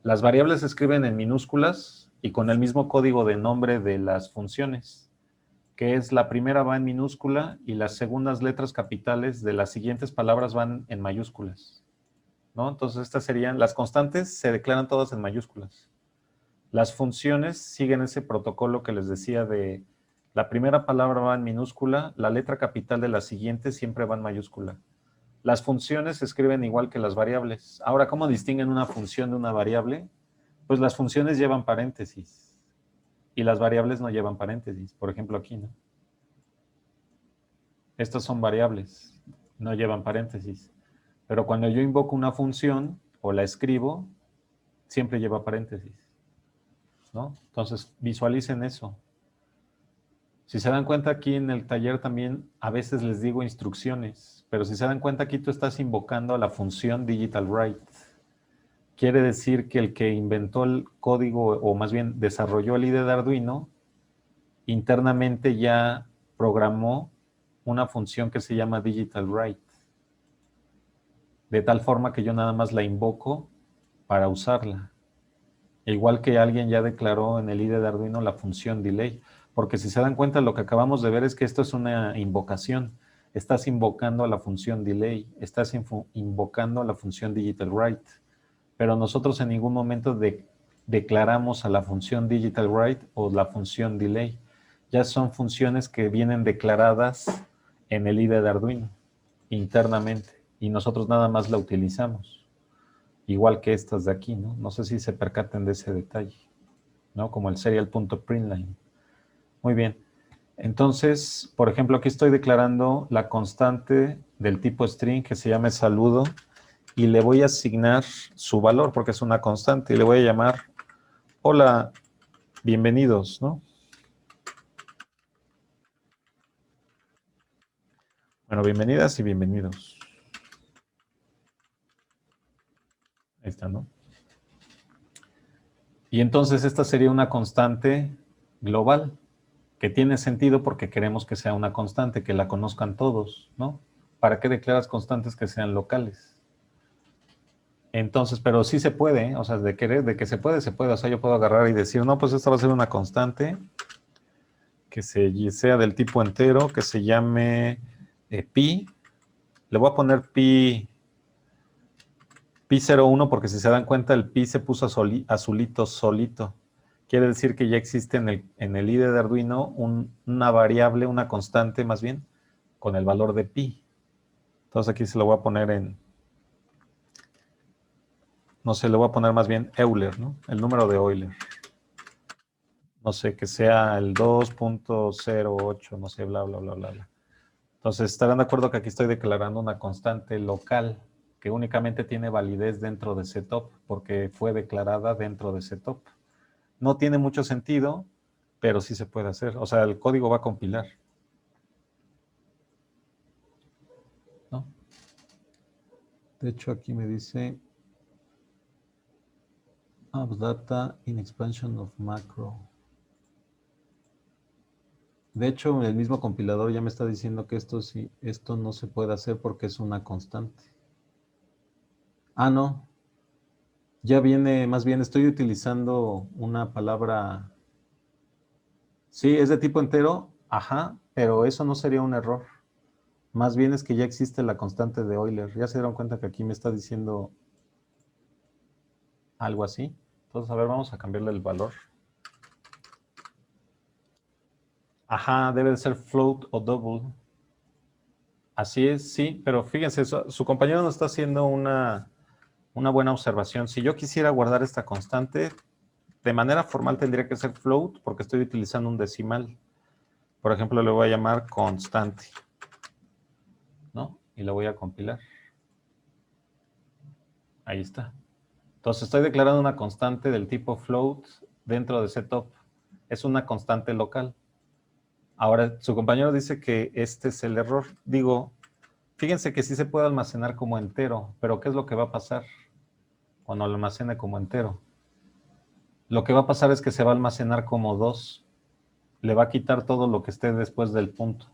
Las variables se escriben en minúsculas y con el mismo código de nombre de las funciones, que es la primera va en minúscula y las segundas letras capitales de las siguientes palabras van en mayúsculas, ¿no? Entonces estas serían, las constantes se declaran todas en mayúsculas. Las funciones siguen ese protocolo que les decía de la primera palabra va en minúscula, la letra capital de la siguiente siempre va en mayúscula. Las funciones se escriben igual que las variables. Ahora, ¿cómo distinguen una función de una variable? Pues las funciones llevan paréntesis y las variables no llevan paréntesis. Por ejemplo, aquí, ¿no? Estas son variables, no llevan paréntesis. Pero cuando yo invoco una función o la escribo, siempre lleva paréntesis, ¿no? Entonces, visualicen eso. Si se dan cuenta aquí en el taller también a veces les digo instrucciones, pero si se dan cuenta aquí tú estás invocando a la función digital write. Quiere decir que el que inventó el código, o más bien desarrolló el IDE de Arduino, internamente ya programó una función que se llama digital write, de tal forma que yo nada más la invoco para usarla. Igual que alguien ya declaró en el IDE de Arduino la función delay, porque si se dan cuenta lo que acabamos de ver es que esto es una invocación. Estás invocando a la función delay, estás invocando a la función digital write, pero nosotros en ningún momento declaramos a la función digital write o la función delay. Ya son funciones que vienen declaradas en el IDE de Arduino internamente y nosotros nada más la utilizamos. Igual que estas de aquí, ¿no? No sé si se percaten de ese detalle, ¿no? Como el serial.println. Muy bien. Entonces, por ejemplo, aquí estoy declarando la constante del tipo string que se llama saludo y le voy a asignar su valor porque es una constante y le voy a llamar hola, bienvenidos, ¿no? Bueno, bienvenidas y bienvenidos. Ahí está, ¿no? Y entonces esta sería una constante global que tiene sentido porque queremos que sea una constante, que la conozcan todos, ¿no? ¿Para qué declaras constantes que sean locales? Entonces, pero sí se puede, ¿eh? O sea, de que se puede, se puede. O sea, yo puedo agarrar y decir, no, pues esta va a ser una constante que sea del tipo entero, que se llame pi. Le voy a poner pi 01 porque si se dan cuenta el pi se puso azulito solito. Quiere decir que ya existe en el IDE de Arduino una variable, una constante más bien, con el valor de pi. Entonces aquí se lo voy a poner no sé, le voy a poner más bien Euler, ¿no? El número de Euler. No sé, que sea el 2.08, no sé, bla, bla, bla, bla, bla. Entonces, estarán de acuerdo que aquí estoy declarando una constante local que únicamente tiene validez dentro de setup porque fue declarada dentro de setup. No tiene mucho sentido, pero sí se puede hacer. O sea, el código va a compilar, ¿no? De hecho, aquí me dice data in expansion of macro. De hecho, el mismo compilador ya me está diciendo que esto no se puede hacer porque es una constante. Ah, no. Ya viene, más bien estoy utilizando una palabra. Sí, es de tipo entero, ajá, pero eso no sería un error. Más bien es que ya existe la constante de Euler. Ya se dieron cuenta que aquí me está diciendo algo así. Entonces, a ver, vamos a cambiarle el valor. Ajá, debe de ser float o double. Así es, sí, pero fíjense, su compañero nos está haciendo una buena observación. Si yo quisiera guardar esta constante, de manera formal tendría que ser float porque estoy utilizando un decimal. Por ejemplo, le voy a llamar constante, ¿no? Y lo voy a compilar. Ahí está. Entonces estoy declarando una constante del tipo float dentro de setup. Es una constante local. Ahora, su compañero dice que este es el error. Digo, fíjense que sí se puede almacenar como entero, pero ¿qué es lo que va a pasar cuando lo almacene como entero? Lo que va a pasar es que se va a almacenar como 2. Le va a quitar todo lo que esté después del punto.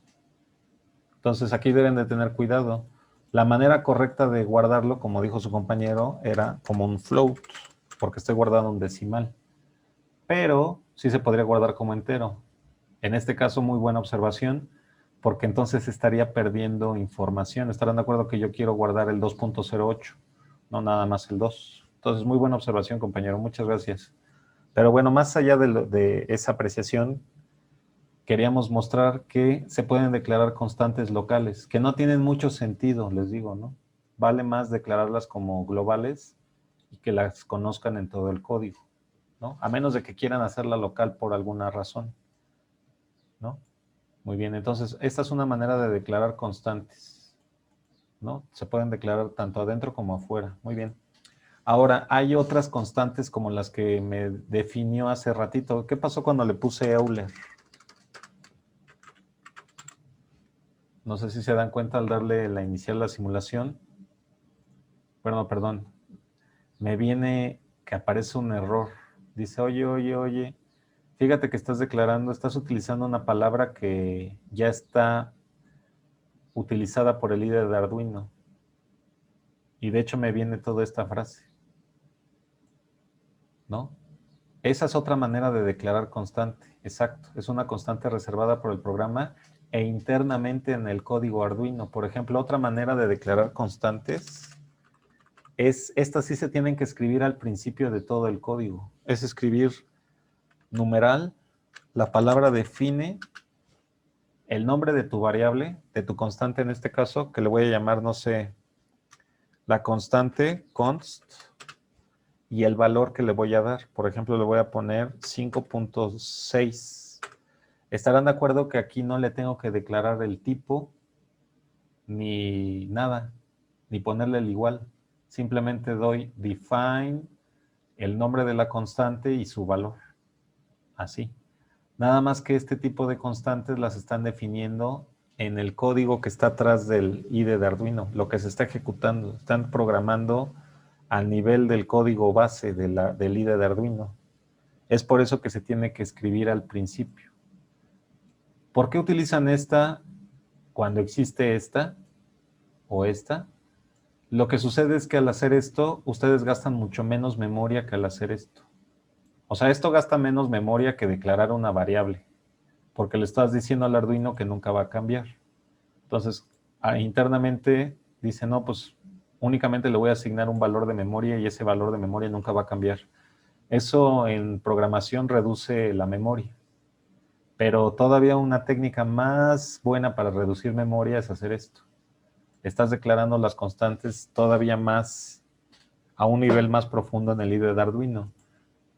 Entonces aquí deben de tener cuidado. La manera correcta de guardarlo, como dijo su compañero, era como un float, porque estoy guardando un decimal. Pero sí se podría guardar como entero. En este caso, muy buena observación, porque entonces estaría perdiendo información. Estarán de acuerdo que yo quiero guardar el 2.08, no nada más el 2. Entonces, muy buena observación, compañero. Muchas gracias. Pero bueno, más allá de esa apreciación, queríamos mostrar que se pueden declarar constantes locales, que no tienen mucho sentido, les digo, ¿no? Vale más declararlas como globales y que las conozcan en todo el código, ¿no? A menos de que quieran hacerla local por alguna razón, ¿no? Muy bien, entonces, esta es una manera de declarar constantes, ¿no? Se pueden declarar tanto adentro como afuera. Muy bien. Ahora, hay otras constantes como las que me definió hace ratito. ¿Qué pasó cuando le puse Euler? No sé si se dan cuenta al darle la inicial la simulación. Bueno, perdón. Me viene que aparece un error. Dice, oye, oye, oye, fíjate que estás utilizando una palabra que ya está utilizada por el líder de Arduino. Y de hecho me viene toda esta frase, ¿no? Esa es otra manera de declarar constante. Exacto. Es una constante reservada por el programa e internamente en el código Arduino. Por ejemplo, otra manera de declarar constantes estas sí se tienen que escribir al principio de todo el código. Es escribir numeral, la palabra define, el nombre de tu variable, de tu constante en este caso, que le voy a llamar, no sé, la constante const, y el valor que le voy a dar. Por ejemplo, le voy a poner 5.6. Estarán de acuerdo que aquí no le tengo que declarar el tipo, ni nada, ni ponerle el igual. Simplemente doy define, el nombre de la constante y su valor. Así. Nada más que este tipo de constantes las están definiendo en el código que está atrás del IDE de Arduino, lo que se está ejecutando. Están programando al nivel del código base del IDE de Arduino. Es por eso que se tiene que escribir al principio. ¿Por qué utilizan esta cuando existe esta o esta? Lo que sucede es que al hacer esto, ustedes gastan mucho menos memoria que al hacer esto. O sea, esto gasta menos memoria que declarar una variable, porque le estás diciendo al Arduino que nunca va a cambiar. Entonces, internamente dice, no, pues únicamente le voy a asignar un valor de memoria y ese valor de memoria nunca va a cambiar. Eso en programación reduce la memoria. Pero todavía una técnica más buena para reducir memoria es hacer esto. Estás declarando las constantes todavía más, a un nivel más profundo en el IDE de Arduino.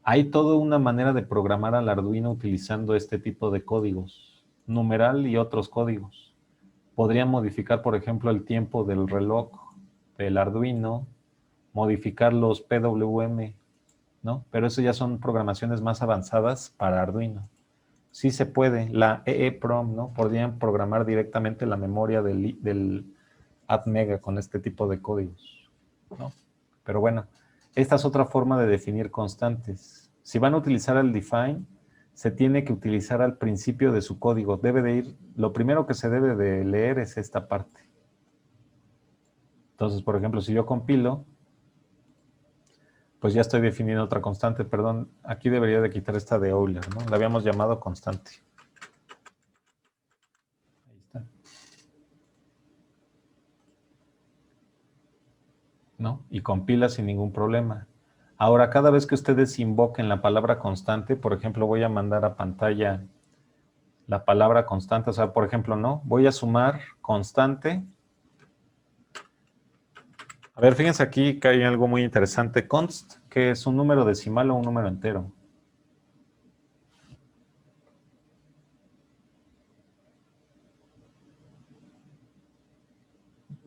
Hay toda una manera de programar al Arduino utilizando este tipo de códigos, numeral y otros códigos. Podrían modificar, por ejemplo, el tiempo del reloj del Arduino, modificar los PWM, ¿no? Pero eso ya son programaciones más avanzadas para Arduino. Sí se puede, la EEPROM, ¿no? Podrían programar directamente la memoria del ATmega con este tipo de códigos, ¿no? Pero bueno, esta es otra forma de definir constantes. Si van a utilizar el define, se tiene que utilizar al principio de su código. Debe de ir, lo primero que se debe de leer es esta parte. Entonces, por ejemplo, si yo compilo, pues ya estoy definiendo otra constante, perdón, aquí debería de quitar esta de Euler, ¿no? La habíamos llamado constante. Ahí está. ¿No? Y compila sin ningún problema. Ahora, cada vez que ustedes invoquen la palabra constante, por ejemplo, voy a mandar a pantalla la palabra constante, o sea, por ejemplo, no, voy a sumar constante. A ver, fíjense aquí que hay algo muy interesante, const, que es un número decimal o un número entero.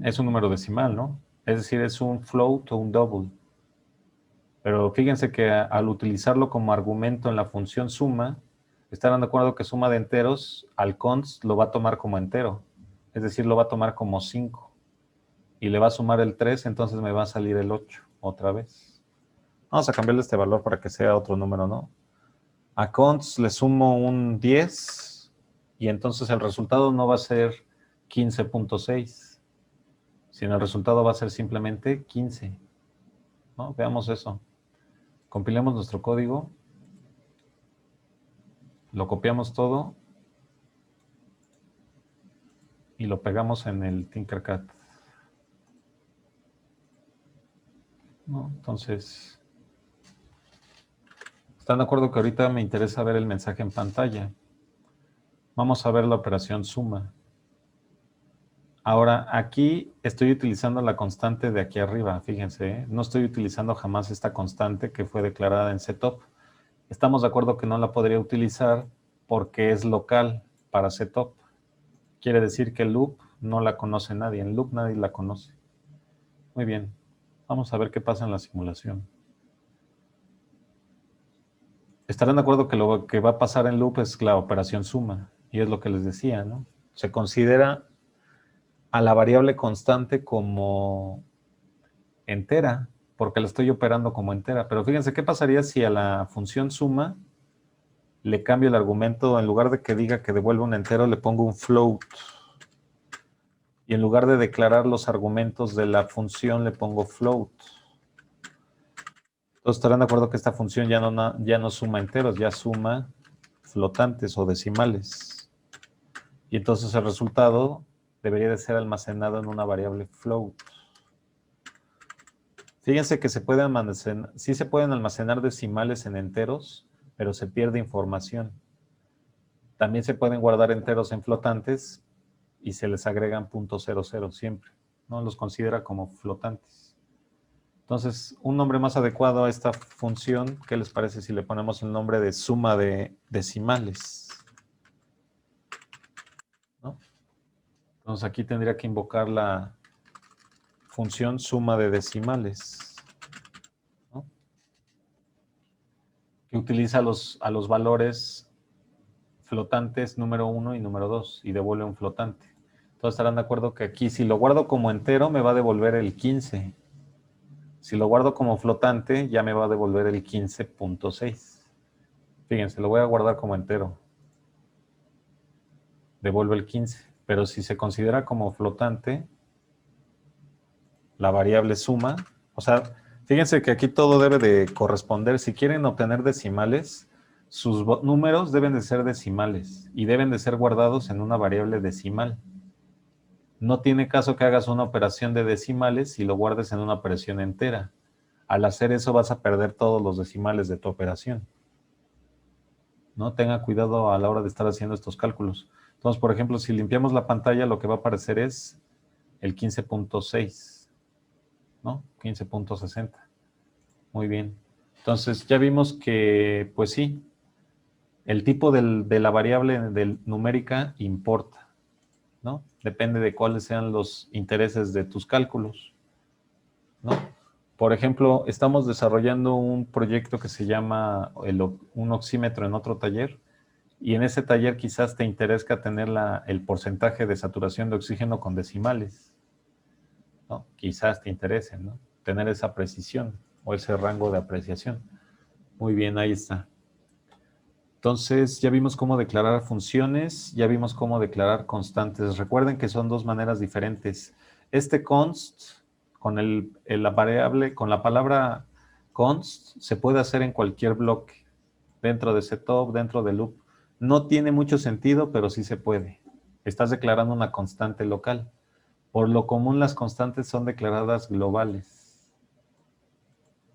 Es un número decimal, ¿no? Es decir, es un float o un double. Pero fíjense que al utilizarlo como argumento en la función suma, estarán de acuerdo que suma de enteros, al const lo va a tomar como entero. Es decir, lo va a tomar como 5. Y le va a sumar el 3, entonces me va a salir el 8 otra vez. Vamos a cambiarle este valor para que sea otro número, ¿no? A const le sumo un 10 y entonces el resultado no va a ser 15.6, sino el resultado va a ser simplemente 15. ¿No? Veamos eso. Compilemos nuestro código, lo copiamos todo y lo pegamos en el Tinkercad. ¿No? Entonces, ¿están de acuerdo que ahorita me interesa ver el mensaje en pantalla? Vamos a ver la operación suma. Ahora, aquí estoy utilizando la constante de aquí arriba, fíjense, ¿eh? No estoy utilizando jamás esta constante que fue declarada en setup. Estamos de acuerdo que no la podría utilizar porque es local para setup. Quiere decir que el loop no la conoce nadie, en loop nadie la conoce. Muy bien, vamos a ver qué pasa en la simulación. Estarán de acuerdo que lo que va a pasar en loop es la operación suma, y es lo que les decía, ¿no? Se considera a la variable constante como entera, porque la estoy operando como entera. Pero fíjense, ¿qué pasaría si a la función suma le cambio el argumento? En lugar de que diga que devuelve un entero, le pongo un float. Y en lugar de declarar los argumentos de la función, le pongo float. Entonces estarán de acuerdo que esta función ya no suma enteros, ya suma flotantes o decimales. Y entonces el resultado debería de ser almacenado en una variable float. Fíjense que sí se pueden almacenar decimales en enteros, pero se pierde información. También se pueden guardar enteros en flotantes y se les agregan .00 siempre. No los considera como flotantes. Entonces, un nombre más adecuado a esta función, ¿qué les parece si le ponemos el nombre de suma de decimales? ¿No? Entonces aquí tendría que invocar la función suma de decimales, ¿no? Que utiliza a los valores flotantes número 1 y número 2 y devuelve un flotante. Entonces estarán de acuerdo que aquí si lo guardo como entero me va a devolver el 15. Si lo guardo como flotante ya me va a devolver el 15.6. Fíjense, lo voy a guardar como entero. devuelve el 15. Pero si se considera como flotante, la variable suma, o sea, fíjense que aquí todo debe de corresponder. Si quieren obtener decimales, sus números deben de ser decimales y deben de ser guardados en una variable decimal. No tiene caso que hagas una operación de decimales y lo guardes en una operación entera. Al hacer eso vas a perder todos los decimales de tu operación. ¿No? Tenga cuidado a la hora de estar haciendo estos cálculos. Entonces, por ejemplo, si limpiamos la pantalla, lo que va a aparecer es el 15.6, ¿no? 15.60. Muy bien. Entonces, ya vimos que, pues sí, el tipo de la variable numérica importa, ¿no? Depende de cuáles sean los intereses de tus cálculos, ¿no? Por ejemplo, estamos desarrollando un proyecto que se llama un oxímetro en otro taller, y en ese taller quizás te interesa tener el porcentaje de saturación de oxígeno con decimales, ¿no? Quizás te interese, ¿no? Tener esa precisión o ese rango de apreciación. Muy bien, ahí está. Entonces, ya vimos cómo declarar funciones, ya vimos cómo declarar constantes. Recuerden que son dos maneras diferentes. Este const, con la variable, con la palabra const, se puede hacer en cualquier bloque, dentro de setup, dentro de loop. No tiene mucho sentido, pero sí se puede. Estás declarando una constante local. Por lo común, las constantes son declaradas globales.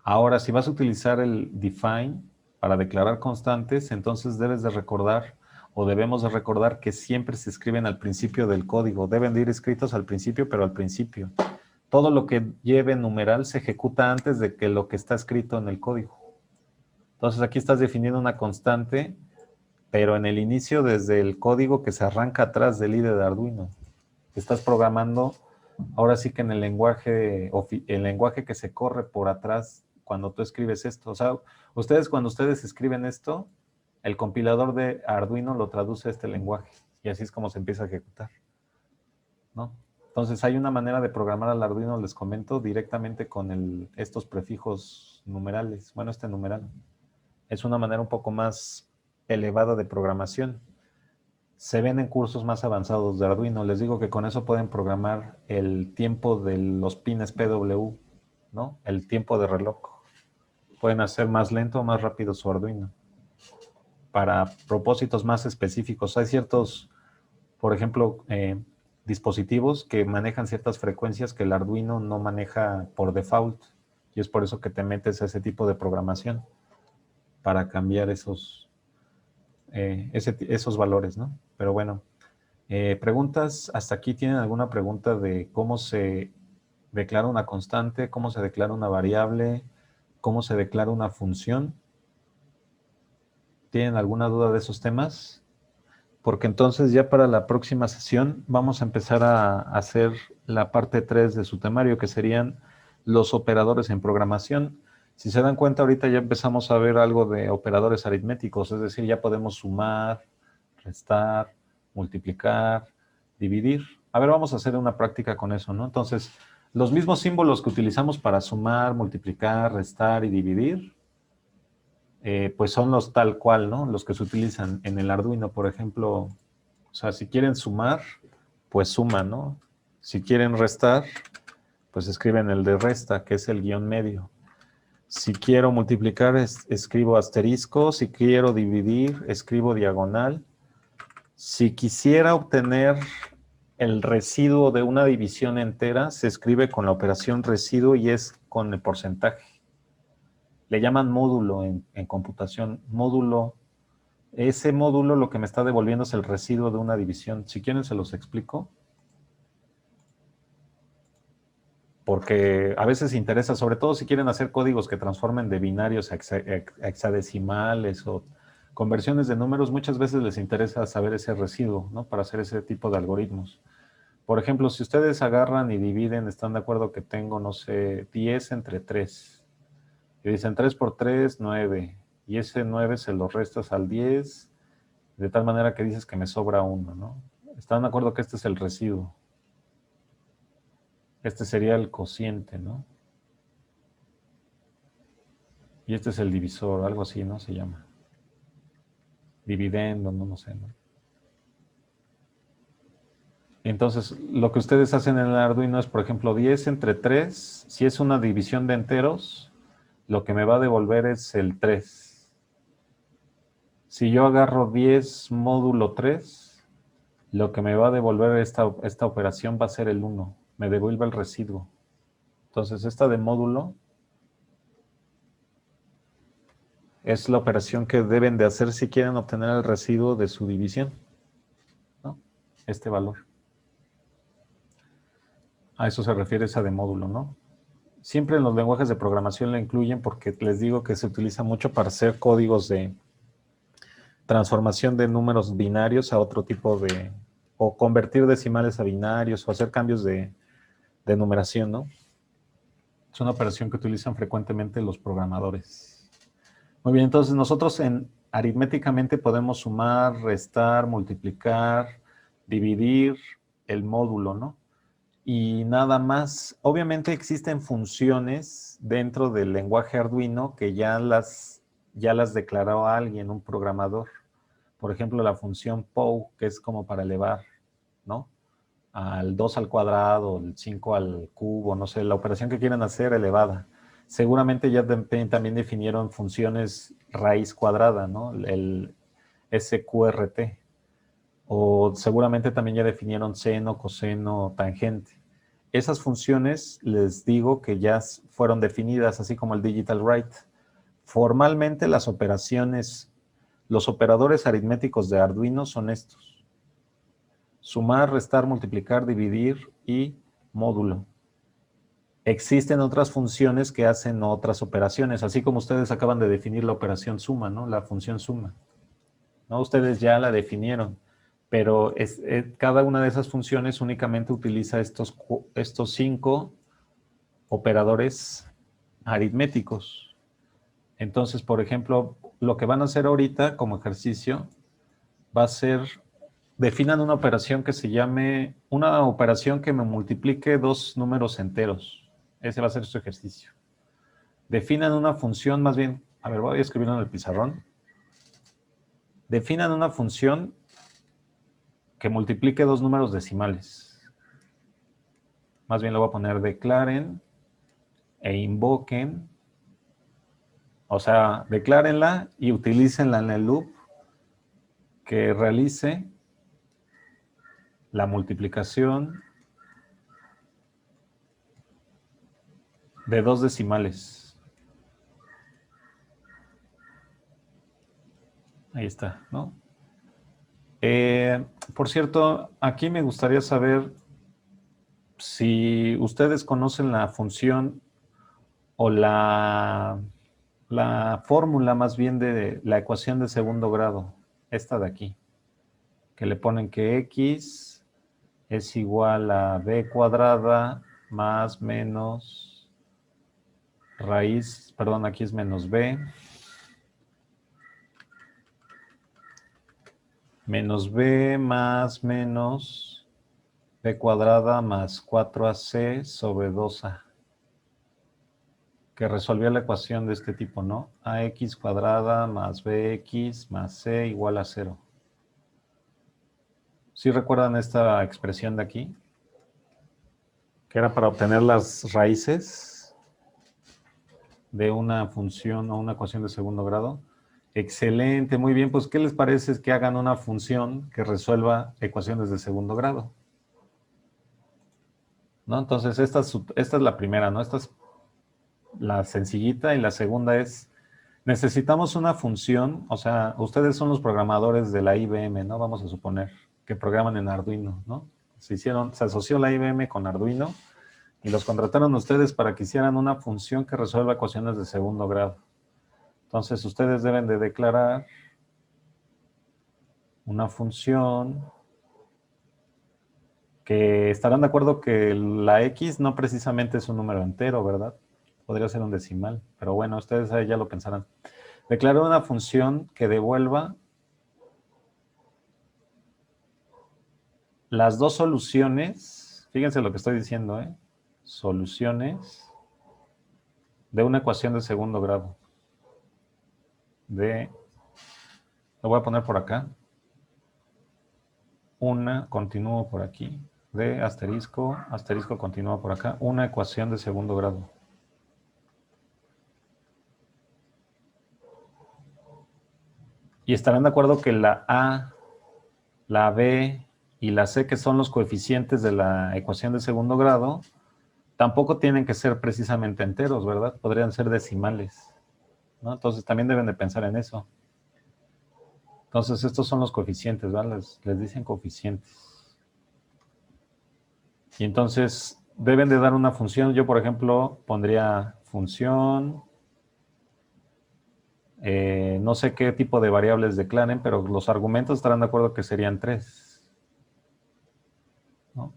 Ahora, si vas a utilizar el define para declarar constantes, entonces debes de recordar, o debemos de recordar, que siempre se escriben al principio del código. Deben de ir escritos al principio, pero al principio. Todo lo que lleve numeral se ejecuta antes de que lo que está escrito en el código. Entonces aquí estás definiendo una constante, pero en el inicio, desde el código que se arranca atrás del IDE de Arduino. Estás programando, ahora sí que en el lenguaje que se corre por atrás cuando tú escribes esto. O sea, cuando ustedes escriben esto, el compilador de Arduino lo traduce a este lenguaje, y así es como se empieza a ejecutar, ¿no? Entonces hay una manera de programar al Arduino, les comento, directamente con estos prefijos numerales. Bueno, este numeral es una manera un poco más elevada de programación. Se ven en cursos más avanzados de Arduino. Les digo que con eso pueden programar el tiempo de los pines PW, ¿no? El tiempo de reloj. Pueden hacer más lento o más rápido su Arduino para propósitos más específicos. Hay ciertos, por ejemplo, dispositivos que manejan ciertas frecuencias que el Arduino no maneja por default, y es por eso que te metes a ese tipo de programación para cambiar esos valores, ¿no? Pero bueno, preguntas, ¿hasta aquí tienen alguna pregunta de cómo se declara una constante, cómo se declara una variable, cómo se declara una función? ¿Tienen alguna duda de esos temas? Porque entonces ya para la próxima sesión vamos a empezar a hacer la parte 3 de su temario, que serían los operadores en programación. Si se dan cuenta, ahorita ya empezamos a ver algo de operadores aritméticos, es decir, ya podemos sumar, restar, multiplicar, dividir. A ver, vamos a hacer una práctica con eso, ¿no? Entonces, los mismos símbolos que utilizamos para sumar, multiplicar, restar y dividir, pues son los tal cual, ¿no? Los que se utilizan en el Arduino, por ejemplo. O sea, si quieren sumar, pues suman, ¿no? Si quieren restar, pues escriben el de resta, que es el guión medio. Si quiero multiplicar, escribo asterisco. Si quiero dividir, escribo diagonal. Si quisiera obtener el residuo de una división entera, se escribe con la operación residuo y es con el porcentaje. Le llaman módulo en computación. Módulo. Ese módulo lo que me está devolviendo es el residuo de una división. Si quieren se los explico, porque a veces interesa, sobre todo si quieren hacer códigos que transformen de binarios a hexadecimales o conversiones de números, muchas veces les interesa saber ese residuo, ¿no? Para hacer ese tipo de algoritmos. Por ejemplo, si ustedes agarran y dividen, están de acuerdo que tengo, no sé, 10 entre 3. Y dicen 3 por 3, 9. Y ese 9 se lo restas al 10, de tal manera que dices que me sobra 1, ¿no? Están de acuerdo que este es el residuo. Este sería el cociente, ¿no? Y este es el divisor, algo así, ¿no? Se llama. Dividendo, no sé, ¿no? Entonces, lo que ustedes hacen en el Arduino es, por ejemplo, 10 entre 3. Si es una división de enteros, lo que me va a devolver es el 3. Si yo agarro 10 módulo 3, lo que me va a devolver esta operación va a ser el 1. Me devuelve el residuo. Entonces, esta de módulo es la operación que deben de hacer si quieren obtener el residuo de su división, ¿no? Este valor. A eso se refiere esa de módulo, ¿no? Siempre en los lenguajes de programación la incluyen porque les digo que se utiliza mucho para hacer códigos de transformación de números binarios a otro tipo de... o convertir decimales a binarios o hacer cambios de numeración, ¿no? Es una operación que utilizan frecuentemente los programadores. Muy bien, entonces nosotros aritméticamente podemos sumar, restar, multiplicar, dividir el módulo, ¿no? Y nada más. Obviamente existen funciones dentro del lenguaje Arduino que ya las declaró alguien, un programador. Por ejemplo, la función POW, que es como para elevar, ¿no? Al 2 al cuadrado, el 5 al cubo, no sé, la operación que quieran hacer elevada. Seguramente ya también definieron funciones raíz cuadrada, ¿no? El SQRT. O seguramente también ya definieron seno, coseno, tangente. Esas funciones les digo que ya fueron definidas, así como el digital write. Formalmente las operaciones, los operadores aritméticos de Arduino son estos: sumar, restar, multiplicar, dividir y módulo. Existen otras funciones que hacen otras operaciones, así como ustedes acaban de definir la operación suma, ¿no? La función suma, ¿no? Ustedes ya la definieron, pero cada una de esas funciones únicamente utiliza estos 5 operadores aritméticos. Entonces, por ejemplo, lo que van a hacer ahorita como ejercicio va a ser, definan una operación que se llame, una operación que me multiplique dos números enteros. Ese va a ser su ejercicio. Definan una función, más bien, a ver, voy a escribirlo en el pizarrón. Definan una función que multiplique dos números decimales. Más bien lo voy a poner declaren e invoquen. O sea, declárenla y utilícenla en el loop que realice la multiplicación de dos decimales. Ahí está, ¿no? Por cierto, aquí me gustaría saber si ustedes conocen la función o la fórmula más bien de la ecuación de segundo grado, esta de aquí, que le ponen que x es igual a b cuadrada más menos raíz, perdón, aquí es menos b, menos b más menos b cuadrada más 4ac sobre 2a, que resolvió la ecuación de este tipo, ¿no? Ax cuadrada más bx más c igual a 0. ¿Sí recuerdan esta expresión de aquí? Que era para obtener las raíces de una función o una ecuación de segundo grado. Excelente, muy bien. Pues, ¿qué les parece que hagan una función que resuelva ecuaciones de segundo grado? ¿No? Entonces, esta es la primera, ¿no? Esta es la sencillita y la segunda es, necesitamos una función, o sea, ustedes son los programadores de la IBM, ¿no? Vamos a suponer que programan en Arduino, ¿no? Se asoció la IBM con Arduino y los contrataron ustedes para que hicieran una función que resuelva ecuaciones de segundo grado. Entonces, ustedes deben de declarar una función que estarán de acuerdo que la X no precisamente es un número entero, ¿verdad? Podría ser un decimal, pero bueno, ustedes ahí ya lo pensarán. Declarar una función que devuelva las dos soluciones, fíjense lo que estoy diciendo, ¿eh? Soluciones de una ecuación de segundo grado. Lo voy a poner por acá. Continúo por aquí. de asterisco, asterisco continúa por acá, una ecuación de segundo grado. Y estarán de acuerdo que la A, la B y la C, que son los coeficientes de la ecuación de segundo grado, tampoco tienen que ser precisamente enteros, ¿verdad? Podrían ser decimales, ¿no? Entonces también deben de pensar en eso. Entonces estos son los coeficientes, ¿verdad? Les dicen coeficientes. Y entonces deben de dar una función. Yo, por ejemplo, pondría función, no sé qué tipo de variables declaren, pero los argumentos estarán de acuerdo que serían 3, ¿no?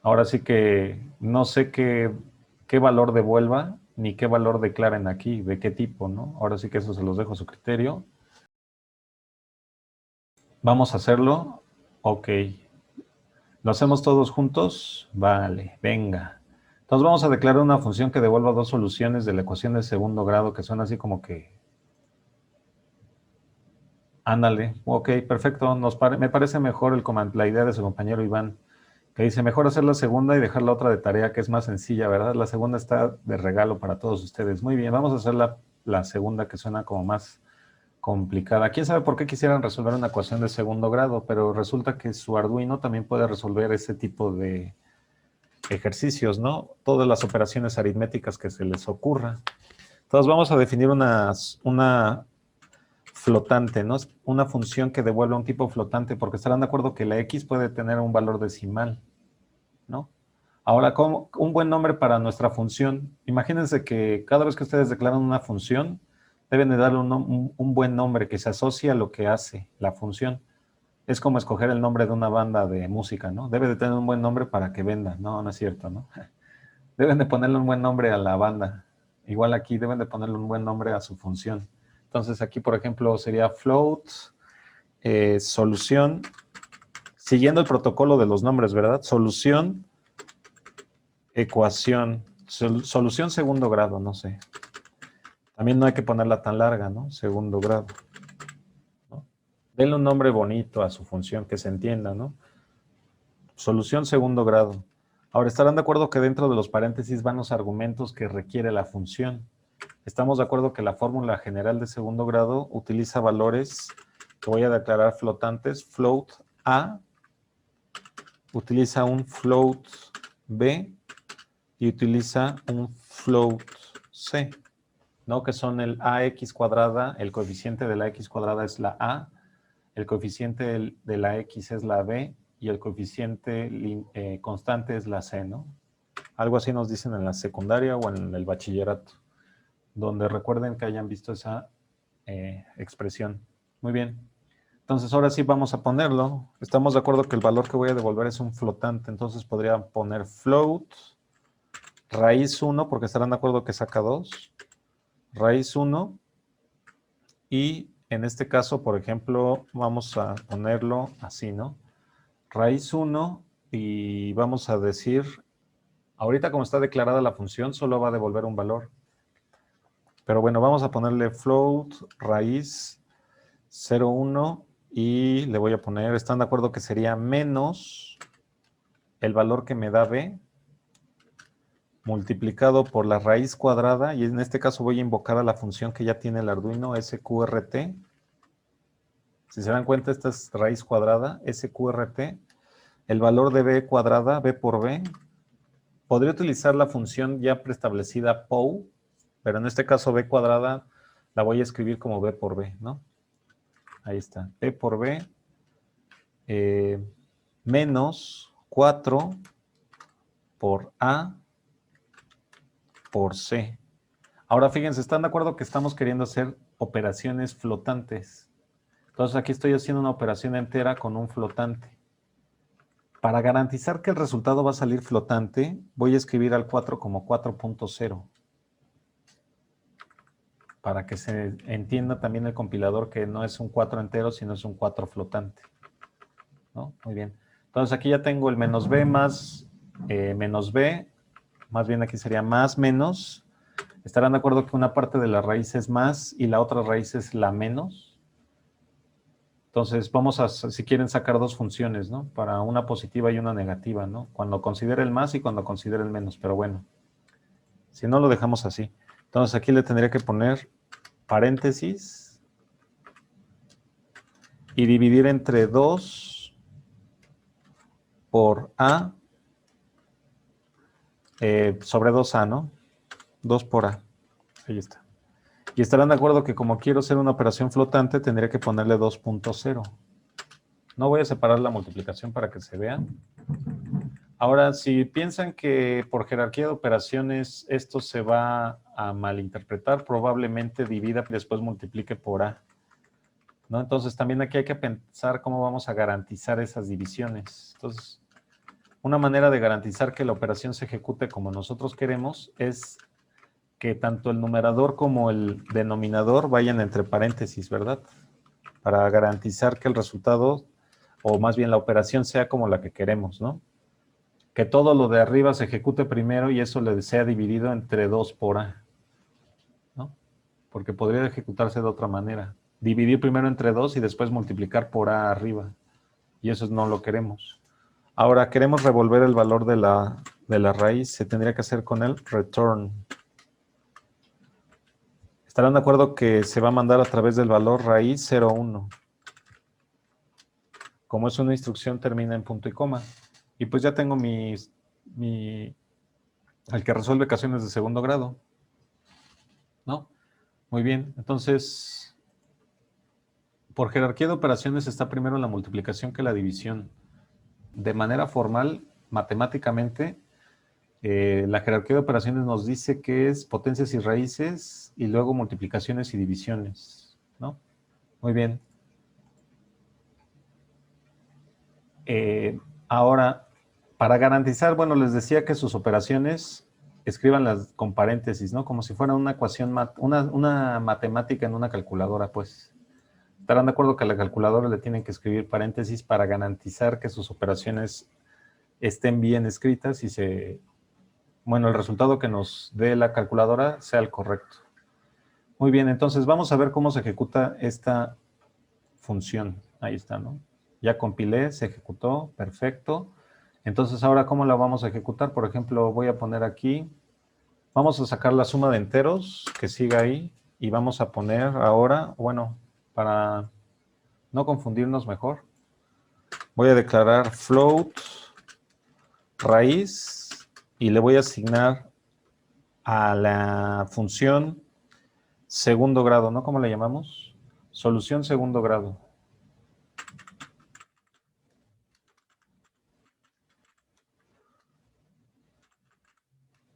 Ahora sí que no sé qué valor devuelva, ni qué valor declaren aquí, de qué tipo, ¿no? Ahora sí que eso se los dejo a su criterio. ¿Vamos a hacerlo? Ok. ¿Lo hacemos todos juntos? Vale, venga. Entonces vamos a declarar una función que devuelva dos soluciones de la ecuación de segundo grado que suena así como que... Ándale, ok, perfecto. Me parece mejor la idea de su compañero Iván, que dice, mejor hacer la segunda y dejar la otra de tarea, que es más sencilla, ¿verdad? La segunda está de regalo para todos ustedes. Muy bien, vamos a hacer la segunda, que suena como más complicada. ¿Quién sabe por qué quisieran resolver una ecuación de segundo grado? Pero resulta que su Arduino también puede resolver ese tipo de ejercicios, ¿no? Todas las operaciones aritméticas que se les ocurra. Entonces vamos a definir una flotante, ¿no? Una función que devuelva un tipo flotante, porque estarán de acuerdo que la x puede tener un valor decimal, ¿no? Ahora, como un buen nombre para nuestra función, imagínense que cada vez que ustedes declaran una función, deben de darle un buen nombre que se asocie a lo que hace la función. Es como escoger el nombre de una banda de música, ¿no? Debe de tener un buen nombre para que venda. No, no es cierto, ¿no? Deben de ponerle un buen nombre a la banda. Igual aquí deben de ponerle un buen nombre a su función. Entonces aquí, por ejemplo, sería float, solución, siguiendo el protocolo de los nombres, ¿verdad? Solución, ecuación, solución segundo grado, no sé. También no hay que ponerla tan larga, ¿no? Segundo grado, ¿no? Denle un nombre bonito a su función, que se entienda, ¿no? Solución segundo grado. Ahora, estarán de acuerdo que dentro de los paréntesis van los argumentos que requiere la función. Estamos de acuerdo que la fórmula general de segundo grado utiliza valores que voy a declarar flotantes. Float A utiliza un float B y utiliza un float C, ¿no? Que son el AX cuadrada, el coeficiente de la X cuadrada es la A, el coeficiente de la X es la B y el coeficiente constante es la C, ¿no? Algo así nos dicen en la secundaria o en el bachillerato, donde recuerden que hayan visto esa expresión. Muy bien. Entonces ahora sí vamos a ponerlo. Estamos de acuerdo que el valor que voy a devolver es un flotante, entonces podría poner float raíz 1, porque estarán de acuerdo que saca 2, raíz 1, y en este caso, por ejemplo, vamos a ponerlo así, ¿no? Raíz 1, y vamos a decir, ahorita como está declarada la función, solo va a devolver un valor. Pero bueno, vamos a ponerle float raíz 0,1 y le voy a poner, ¿están de acuerdo que sería menos el valor que me da b multiplicado por la raíz cuadrada? Y en este caso voy a invocar a la función que ya tiene el Arduino, sqrt. Si se dan cuenta, esta es raíz cuadrada, sqrt. El valor de b cuadrada, b por b. Podría utilizar la función ya preestablecida POW, pero en este caso b cuadrada la voy a escribir como b por b, ¿no? Ahí está, b por b menos 4 por a por c. Ahora fíjense, ¿están de acuerdo que estamos queriendo hacer operaciones flotantes? Entonces aquí estoy haciendo una operación entera con un flotante. Para garantizar que el resultado va a salir flotante, voy a escribir al 4 como 4.0. Para que se entienda también el compilador que no es un 4 entero, sino es un 4 flotante, ¿no? Muy bien. Entonces aquí ya tengo el menos b más menos b, más bien aquí sería más menos. ¿Estarán de acuerdo que una parte de la raíz es más y la otra raíz es la menos? Entonces, vamos a, si quieren, sacar dos funciones, ¿no? Para una positiva y una negativa, ¿no? Cuando considere el más y cuando considere el menos, pero bueno. Si no, lo dejamos así. Entonces, aquí le tendría que poner paréntesis y dividir entre 2 por A sobre 2A, ¿no? 2 por A. Ahí está. Y estarán de acuerdo que como quiero hacer una operación flotante, tendría que ponerle 2.0. No voy a separar la multiplicación para que se vea. Ahora, si piensan que por jerarquía de operaciones esto se va a malinterpretar, probablemente divida y después multiplique por A, ¿no? Entonces, también aquí hay que pensar cómo vamos a garantizar esas divisiones. Entonces, una manera de garantizar que la operación se ejecute como nosotros queremos es que tanto el numerador como el denominador vayan entre paréntesis, ¿verdad? Para garantizar que el resultado, o más bien la operación, sea como la que queremos, ¿no? Que todo lo de arriba se ejecute primero y eso le sea dividido entre 2 por A, ¿no? Porque podría ejecutarse de otra manera. Dividir primero entre 2 y después multiplicar por A arriba. Y eso no lo queremos. Ahora, queremos revolver el valor de la raíz. Se tendría que hacer con el return. Estarán de acuerdo que se va a mandar a través del valor raíz 0,1. Como es una instrucción, termina en punto y coma. Y pues ya tengo el que resuelve ecuaciones de segundo grado, ¿no? Muy bien, entonces, por jerarquía de operaciones está primero la multiplicación que la división. De manera formal, matemáticamente, la jerarquía de operaciones nos dice que es potencias y raíces y luego multiplicaciones y divisiones, ¿no? Muy bien. Ahora, para garantizar, bueno, les decía que sus operaciones escríbanlas con paréntesis, ¿no? Como si fuera una ecuación, una matemática en una calculadora, pues. Estarán de acuerdo que a la calculadora le tienen que escribir paréntesis para garantizar que sus operaciones estén bien escritas y bueno, el resultado que nos dé la calculadora sea el correcto. Muy bien, entonces vamos a ver cómo se ejecuta esta función. Ahí está, ¿no? Ya compilé, se ejecutó, perfecto. Entonces, ahora, ¿cómo la vamos a ejecutar? Por ejemplo, voy a poner aquí, vamos a sacar la suma de enteros, que siga ahí, y vamos a poner ahora, bueno, para no confundirnos mejor, voy a declarar float raíz y le voy a asignar a la función segundo grado, ¿no? ¿Cómo le llamamos? Solución segundo grado.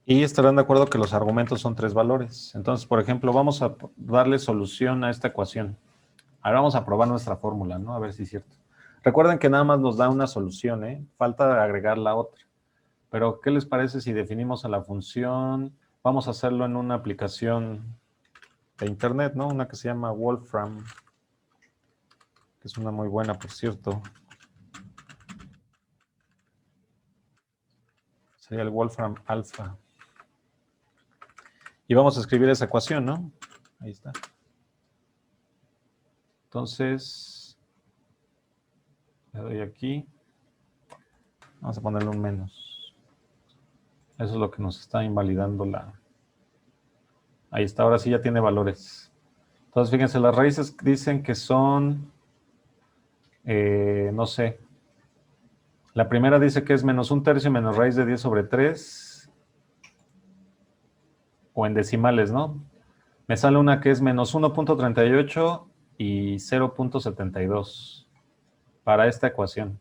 Y estarán de acuerdo que los argumentos son 3 valores. Entonces, por ejemplo, vamos a darle solución a esta ecuación. Ahora vamos a probar nuestra fórmula, ¿no? A ver si es cierto. Recuerden que nada más nos da una solución, ¿eh? Falta agregar la otra. Pero, ¿qué les parece si definimos a la función? Vamos a hacerlo en una aplicación de internet, ¿no? Una que se llama Wolfram, que es una muy buena, por cierto. Sería el Wolfram Alpha. Y vamos a escribir esa ecuación, ¿no? Ahí está. Entonces, le doy aquí. Vamos a ponerle un menos. Eso es lo que nos está invalidando la... Ahí está, ahora sí ya tiene valores. Entonces, fíjense, las raíces dicen que son, no sé. La primera dice que es menos 1/3 menos raíz de 10 sobre 3. O en decimales, ¿no? Me sale una que es menos 1.38 y 0.72 para esta ecuación.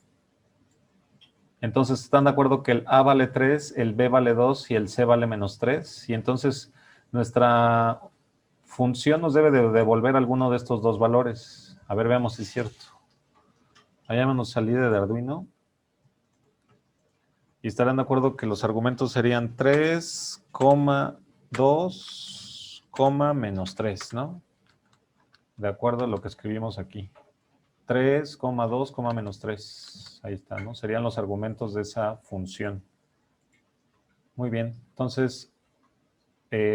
Entonces, ¿están de acuerdo que el A vale 3, el B vale 2 y el C vale menos 3? Y entonces, nuestra función nos debe de devolver alguno de estos dos valores. A ver, veamos si es cierto. Allá menos salida de Arduino. Y estarán de acuerdo que los argumentos serían 3,2, menos 3, ¿no? De acuerdo a lo que escribimos aquí. 3,2, menos 3. Ahí está, ¿no? Serían los argumentos de esa función. Muy bien. Entonces,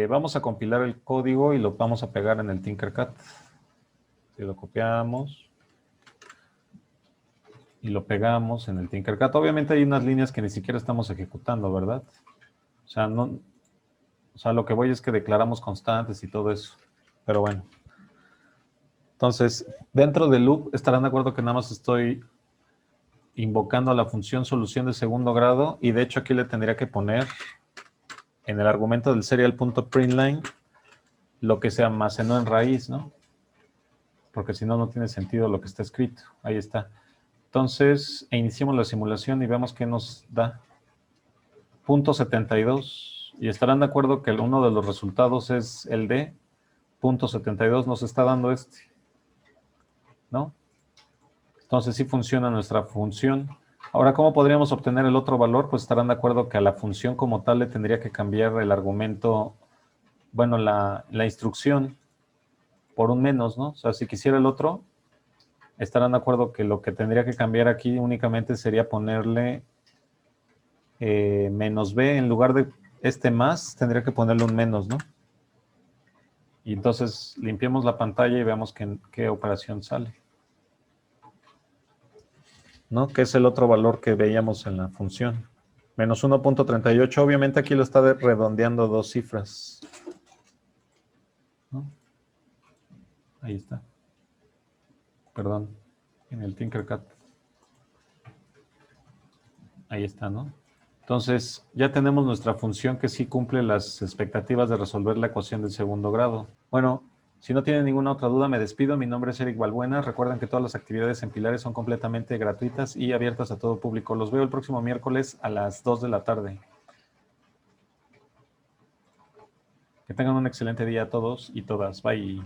vamos a compilar el código y lo vamos a pegar en el Tinkercad. Si lo copiamos. y lo pegamos en el Tinkercad. Obviamente hay unas líneas que ni siquiera estamos ejecutando, ¿verdad? O sea, no, o sea, lo que voy es que declaramos constantes y todo eso. Pero bueno. Entonces, dentro del loop estarán de acuerdo que nada más estoy invocando a la función solución de segundo grado y de hecho aquí le tendría que poner en el argumento del serial.println lo que se almacenó en raíz, ¿no? Porque si no, no tiene sentido lo que está escrito. Ahí está. Entonces, iniciamos la simulación y vemos qué nos da. Punto 72. Y estarán de acuerdo que uno de los resultados es el de punto 72. Nos está dando este, ¿no? Entonces sí funciona nuestra función. Ahora, ¿cómo podríamos obtener el otro valor? Pues estarán de acuerdo que a la función como tal le tendría que cambiar el argumento, bueno, la instrucción por un menos, ¿no? O sea, si quisiera el otro, estarán de acuerdo que lo que tendría que cambiar aquí únicamente sería ponerle menos b, en lugar de este más, tendría que ponerle un menos, ¿no? Y entonces limpiemos la pantalla y veamos qué operación sale, ¿no? Que es el otro valor que veíamos en la función. Menos 1.38, obviamente aquí lo está redondeando dos cifras, ¿no? Ahí está. Perdón, en el Tinkercad. Ahí está, ¿no? Entonces, ya tenemos nuestra función que sí cumple las expectativas de resolver la ecuación del segundo grado. Bueno, si no tienen ninguna otra duda, me despido. Mi nombre es Eric Balbuena. Recuerden que todas las actividades en Pilares son completamente gratuitas y abiertas a todo público. Los veo el próximo miércoles a las 2 de la tarde. Que tengan un excelente día a todos y todas. Bye.